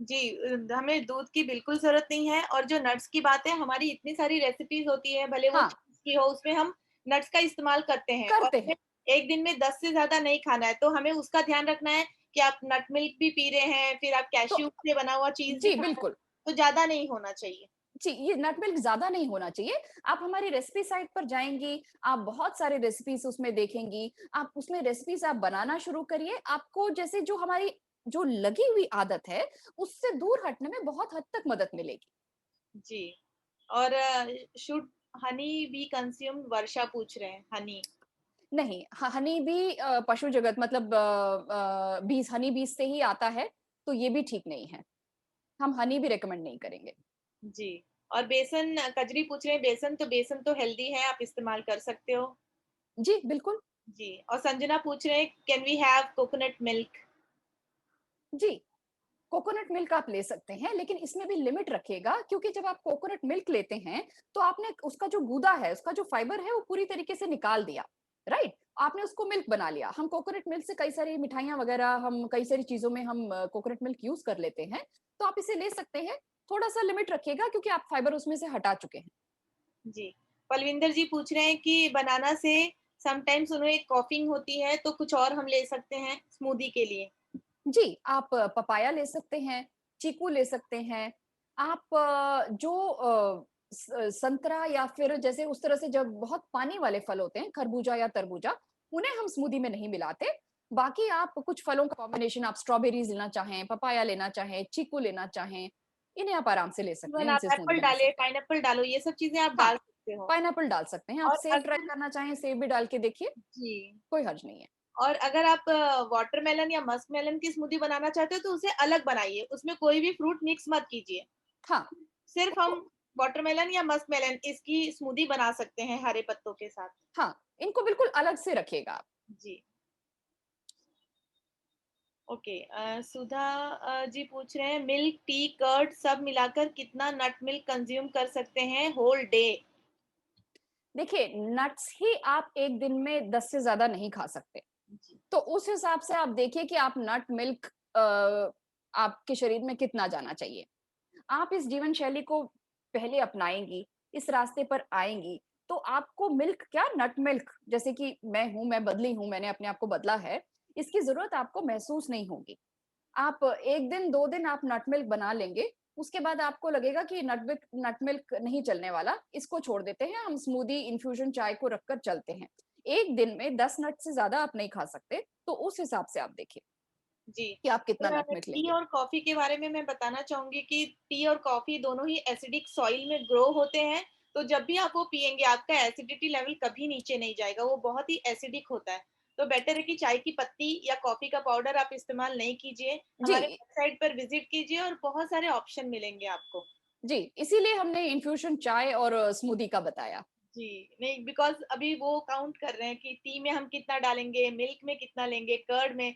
जी। हमें दूध की बिल्कुल ज़रूरत नहीं है और जो नट्स की बात है, हमारी इतनी सारी रेसिपीज़ होती है, भले वो हाँ, चीज़ की हो, उसमें हम नट्स का इस्तेमाल करते हैं और करते हमें हैं। 1 दिन में 10 से ज़्यादा नहीं खाना है, तो हमें उसका ध्यान रखना है कि आप नट मिल्क भी पी रहे हैं, फिर आप तो कैश्यू से बना हुआ चीज़ भी जी, खा रहे हैं, बिल्कुल। तो ज़्यादा नहीं होना चाहिए। जी, ये नट मिल्क ज़्यादा नहीं होना चाहिए। आप हमारी रेसिपी साइट पर जाएँगी, आप बहुत सारे रेसिपीज़ उसमें देखेंगी, आप उसमें रेसिपीज़ आप बनाना शुरू करिए, आपको जैसे जो हमारी जो लगी हुई आदत है, उससे दूर हटने में बहुत हद तक मदद मिलेगी। जी। और शुड हनी बी कंज्यूम्ड? वर्षा पूछ रहे हैं, हनी। नहीं, हनी भी पशु जगत मतलब बीज़, हनी बीज़ से ही आता है, तो ये भी ठीक नहीं है। हम हनी भी रिकमेंड नहीं करेंगे। जी। और बेसन, कजरी पूछ रहे हैं, बेसन तो हेल्दी है, आप इस्तेमाल कर सकते हो। जी, बिल्कुल। जी। और संजना पूछ रहे हैं, can we have coconut milk? जी। कोकोनट मिल्क आप ले सकते हैं, लेकिन इसमें भी लिमिट रखिएगा, क्योंकि जब आप कोकोनट मिल्क लेते हैं, तो आपने उसका जो गूदा है, उसका जो फाइबर है, वो पूरी तरीके से निकाल दिया, राइट? आपने उसको मिल्क बना लिया। हम कोकोनट मिल्क से कई सारी मिठाइयाँ वगैरह, हम कई सारी चीज़ों में हम कोकोनट मिल्क यूज़ कर लेते हैं, तो आप इसे ले सकते हैं। थोड़ा-सा लिमिट रखिएगा, क्योंकि आप फाइबर उसमें से हटा चुके हैं। जी। पलविंदर जी पूछ रहे हैं कि बनाना से समटाइम्स उन्हें कॉफ़िंग होती है, तो कुछ और हम ले सकते हैं स्मूदी के लिए? जी, आप पपाया ले सकते हैं, चीकू ले सकते हैं। आप जो संतरा या फिर जैसे उस तरह से जब बहुत पानी वाले फल होते हैं, खरबूजा या तरबूजा, उन्हें हम स्मूदी में नहीं मिलाते। बाकी आप कुछ फलों का कॉम्बिनेशन, आप स्ट्रॉबेरीज़ लेना चाहें, पपाया लेना चाहें, चीकू लेना चाहें, इन्हें आप आराम से ले सकते हैं, इवन आप इनसे स्मूदी एप्पल बना डालें, सकते हैं। पाइनएप्पल डालो, ये सब चीज़ें आप हाँ, डाल सकते हो। पाइनएप्पल डाल सकते हैं। आप और सेब ट्राई अगर करना चाहें, सेब भी डाल के देखिए, जी। कोई हर्ज नहीं है। और अगर आप वाटरमेलन या मस्कमेलन की स्मूदी बनाना चाहते हो, तो उसे अलग बनाइए, उसमें कोई भी फ्रूट मिक्स मत कीजिए। हाँ, सिर्फ़ हम उनको वाटरमेलन या मस्कमेलन इसकी स्मूदी बना सकते हैं हरे पत्तों के साथ। हाँ, इनको बिल्कुल अलग से रखिएगा आप। जी। ओके। सुधा जी पूछ रहे हैं, मिल्क, टी, कर्ड सब मिलाकर कितना नट मिल्क कंज़्यूम कर सकते हैं होल डे? देखिए, नट्स ही आप 1 दिन में 10 से ज़्यादा नहीं खा सकते। जी। तो उस हिसाब से आप देखिए कि आप नट मिल्क आपके शरीर में कितना जाना चाहिए। आप इस जीवन शैली को पहले अपनाएँगी, इस रास्ते पर आएँगी, तो आपको मिल्क क्या, नट मिल्क, जैसे कि मैं हूँ, मैं बदली हूँ, मैंने अपने आप को बदला है, इसकी ज़रूरत आपको महसूस नहीं होगी। आप 1 दिन, 2 दिन आप नट मिल्क बना लेंगे, उसके बाद आपको लगेगा कि नट मिल्क नहीं चलने वाला, इसको छोड़ देते हैं, हम स्मूदी, इन्फ्यूज़न चाय को रखकर चलते हैं। 1 दिन में 10 नट से ज़्यादा आप नहीं खा सकते, तो उस हिसाब से आप देखिए। जी। कि आप कितना और नट मिल्क टी लेंगे। और कॉफ़ी के बारे में मैं बताना चाहूँगी कि टी और कॉफ़ी दोनों ही एसिडिक सॉइल में ग्रो होते हैं, तो जब भी आप वो पिएँगे आपका एसिडिटी लेवल कभी नीचे नहीं जाएगा, वो बहुत ही एसिडिक होता है। तो बेटर है कि चाय की पत्ती या कॉफ़ी का पाउडर आप इस्तेमाल नहीं कीजिए, जी, हमारे वेबसाइट पर विज़िट कीजिए और बहुत सारे ऑप्शन मिलेंगे आपको। जी, इसीलिए हमने इन्फ्यूज़न चाय और स्मूदी का बताया। जी, नहीं बिकॉज़ अभी वो काउंट कर रहे हैं कि टी में हम कितना डालेंगे, मिल्क में कितना लेंगे, कर्ड में,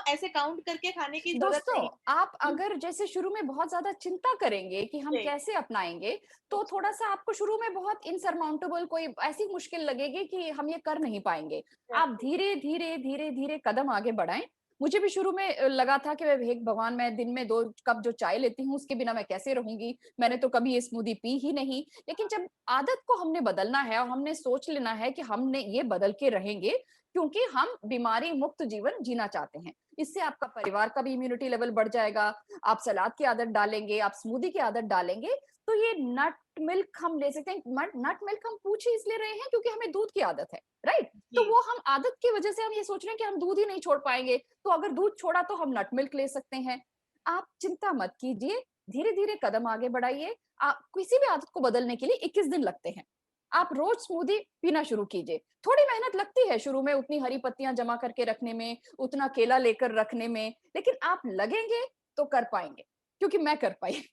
ऐसे काउंट करके खाने की ज़रूरत दोस्तों, नहीं आप है। अगर जैसे शुरू में बहुत ज़्यादा चिंता करेंगे कि हम जी, कैसे अपनाएँगे, तो जी, थोड़ा-सा आपको शुरू में बहुत इनसरमाउंटेबल कोई ऐसी मुश्किल लगेगी कि हम ये कर नहीं पाएँगे। आप एग्ज़ैक्टली। धीरे-धीरे, धीरे-धीरे कदम आगे बढ़ाएँ। मुझे भी शुरू में लगा था कि हे भगवान! मैं दिन में 2 कप जो चाय लेती हूँ, उसके बिना मैं कैसे रहूँगी? मैंने तो कभी ये स्मूदी पी ही नहीं। लेकिन जब आदत को हमने बदलना है और हमने सोच लेना है कि हमने ये बदल के रहेंगे, क्योंकि हम बीमारी मुक्त जीवन जीना चाहते हैं। इससे आपका परिवार का भी इम्यूनिटी लेवल बढ़ जाएगा, आप सलाद की आदत डालेंगे, आप स्मूदी की आदत डालेंगे, तो ये नट मिल्क हम ले सकते हैं। नट मिल्क हम पूछ ही इसलिए रहे हैं क्योंकि हमें दूध की आदत है, राइट? तो जी, वो हम आदत की वजह से हम ये सोच रहे हैं कि हम दूध ही नहीं छोड़ पाएँगे, तो अगर दूध छोड़ा तो हम नट मिल्क ले सकते हैं। आप चिंता मत कीजिए, धीरे-धीरे कदम आगे बढ़ाइए। किसी भी आदत को बदलने के लिए 21 दिन लगते हैं। आप रोज़ स्मूदी पीना शुरू कीजिए। थोड़ी मेहनत लगती है शुरू में उतनी हरी पत्तियाँ जमा करके रखने में, उतना केला लेकर रखने में, लेकिन आप लगेंगे तो कर पाएँगे, क्योंकि मैं कर पाई।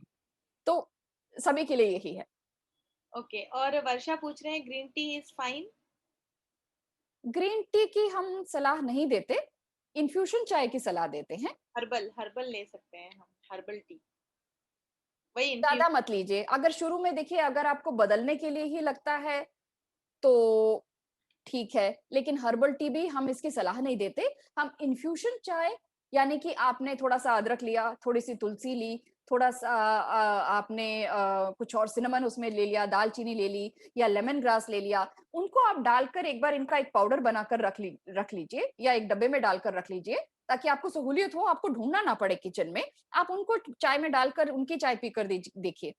तो सभी के लिए यही है। ओके और वर्षा पूछ रहे हैं green tea is fine? Green tea की हम सलाह नहीं देते, इन्फ्यूज़न चाय की सलाह देते हैं। हर्बल हर्बल ले सकते हैं हम, हर्बल टी, वही ज़्यादा इन्फ्यूज़न। मत लीजिए, अगर शुरू में देखिए अगर आपको बदलने के लिए ही लगता है, तो ठीक है, लेकिन हर्बल टी भी हम इसकी सलाह नहीं देते। हम इन्फ्यूज़न चाय यानी कि आपने थोड़ा-सा अदरक लिया, थोड़ी-सी तुलसी ली, थोड़ा-सा आपने कुछ और सिनेमन उसमें ले लिया, दालचीनी ले ली या लेमन ग्रास ले लिया। उनको आप डालकर एक बार इनका एक पाउडर बनाकर रख लीजिए या एक डब्बे में डालकर रख लीजिए, ताकि आपको सहूलियत हो, आपको ढूँढना ना पड़े किचन में। आप उनको चाय में डालकर उनकी चाय पीकर देखिए।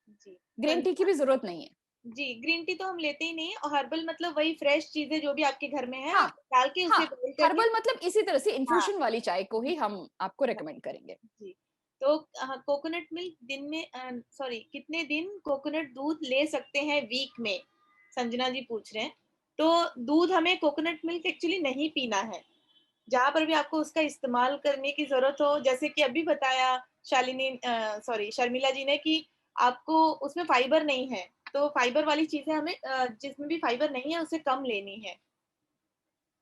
जी, ग्रीन टी की संजना भी ज़रूरत नहीं है। जी, ग्रीन टी तो हम लेते ही नहीं है और हर्बल मतलब वही फ्रेश चीज़ें जो भी आपके घर में है, हाँ, आप डाल के हाँ, उसे बॉयल करके हर्बल मतलब इसी तरह से हाँ, इन्फ्यूज़न वाली चाय को ही हम आपको हाँ, रिकमेंड करेंगे। जी। तो कोकोनट मिल्क दिन में सॉरी कितने दिन कोकोनट दूध ले सकते हैं वीक में? संजना जी पूछ रहे हैं। तो दूध हमें कोकोनट मिल्क एक्चुअली नहीं पीना है। जहाँ पर भी आपको उसका इस्तेमाल करने की ज़रूरत हो, जैसे कि अभी बताया सॉरी शर्मिला जी ने कि आपको उसमें फाइबर नहीं है, तो फाइबर वाली चीज़ें हमें जिसमें भी फाइबर नहीं है, उसे कम लेनी है।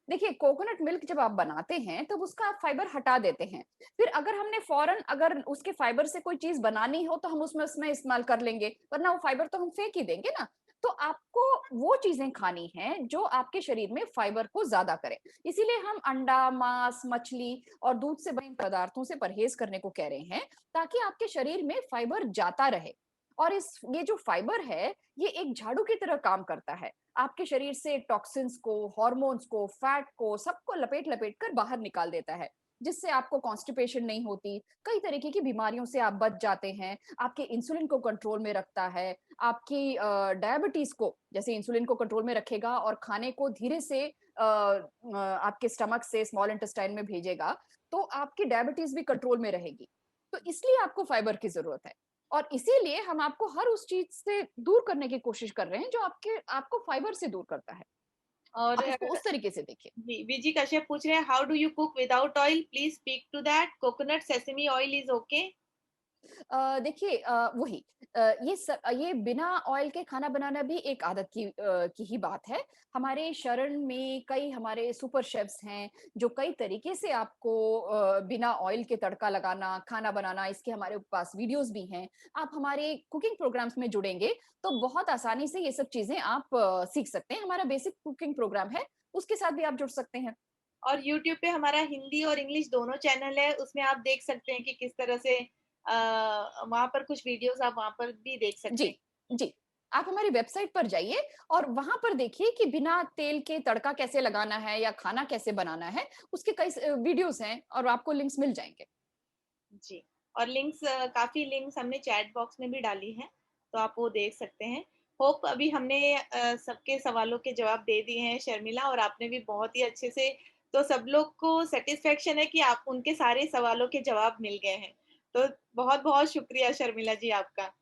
देखिए, कोकोनट मिल्क जब आप बनाते हैं, तब उसका आप फाइबर हटा देते हैं। फिर अगर हमने फ़ौरन अगर उसके फाइबर से कोई चीज़ बनानी हो, तो हम उसमें उसमें इस्तेमाल कर लेंगे, वरना वो फाइबर तो हम फेंक ही देंगे ना। तो आपको वो चीज़ें खानी हैं, जो आपके शरीर में फाइबर को ज़्यादा करें। इसीलिए हम अंडा, मांस, मछली और दूध से बने पदार्थों से परहेज़ करने को कह रहे हैं, ताकि आपके शरीर में फाइबर जाता रहे। और ये जो फाइबर है, ये एक झाड़ू की तरह काम करता है। आपके शरीर से टॉक्सिन्स को, हार्मोन्स को, फैट को, सबको लपेट-लपेट कर बाहर निकाल देता है, जिससे आपको कॉन्स्टिपेशन नहीं होती, कई तरीके की बीमारियों से आप बच जाते हैं, आपके इंसुलिन को कंट्रोल में रखता है, आपकी डायबिटीज़ को जैसे इंसुलिन को कंट्रोल में रखेगा और खाने को धीरे से आपके स्टमक से स्मॉल इंटेस्टाइन में भेजेगा, तो आपकी डायबिटीज़ भी कंट्रोल में रहेगी। तो इसलिए आपको फाइबर की ज़रूरत है। और इसीलिए हम आपको हर उस चीज़ से दूर करने की कोशिश कर रहे हैं जो आपको फाइबर से दूर करता है। और आप इसको उस तरीके से देखिए। जी, विजी कश्यप पूछ रहे हैं, how do you cook without oil? Please speak to that. Coconut sesame oil is okay? देखिए वही ये बिना ऑयल के खाना बनाना भी एक आदत की ही बात है। हमारे शरण में कई हमारे सुपर शेफ्स हैं, जो कई तरीके से आपको बिना ऑयल के तड़का लगाना, खाना बनाना इसके हमारे पास वीडियोज़ भी हैं। आप हमारे कुकिंग प्रोग्राम्स में जुड़ेंगे, तो बहुत आसानी से ये सब चीज़ें आप सीख सकते हैं। हमारा बेसिक कुकिंग प्रोग्राम है, उसके साथ भी आप जुड़ सकते हैं। और यूट्यूब पे हमारा हिंदी और इंग्लिश दोनों चैनल है, उसमें आप देख सकते हैं कि किस तरह से वहाँ पर कुछ वीडियोज़ आप वहाँ पर भी देख सकते जी, हैं। जी। आप हमारी वेबसाइट पर जाइए और वहाँ पर देखिए कि बिना तेल के तड़का कैसे लगाना है या खाना कैसे बनाना है, उसके वीडियोज़ हैं और आपको लिंक्स मिल जाएँगे। जी, और काफ़ी लिंक्स हमने चैट बॉक्स में भी डाली हैं, तो आप वो देख सकते हैं। होप अभी हमने सबके सवालों के जवाब दे दिए हैं शर्मिला और आपने भी बहुत ही अच्छे से तो सब लोग को सैटिस्फैक्शन है कि आप उनके सारे सवालों के जवाब मिल गए हैं। तो बहुत-बहुत शुक्रिया शर्मिला जी आपका।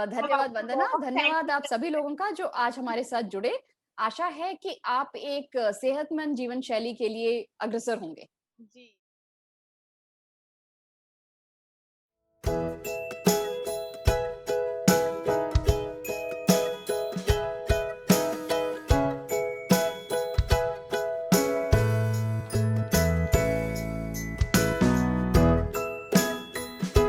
हम धन्यवाद आपको वंदना, बहुत थैंक धन्यवाद यू आप सभी करते हैं। लोगों का जो आज हमारे साथ जुड़े। आशा है कि आप एक सेहतमंद जीवन शैली के लिए अग्रसर होंगे। जी।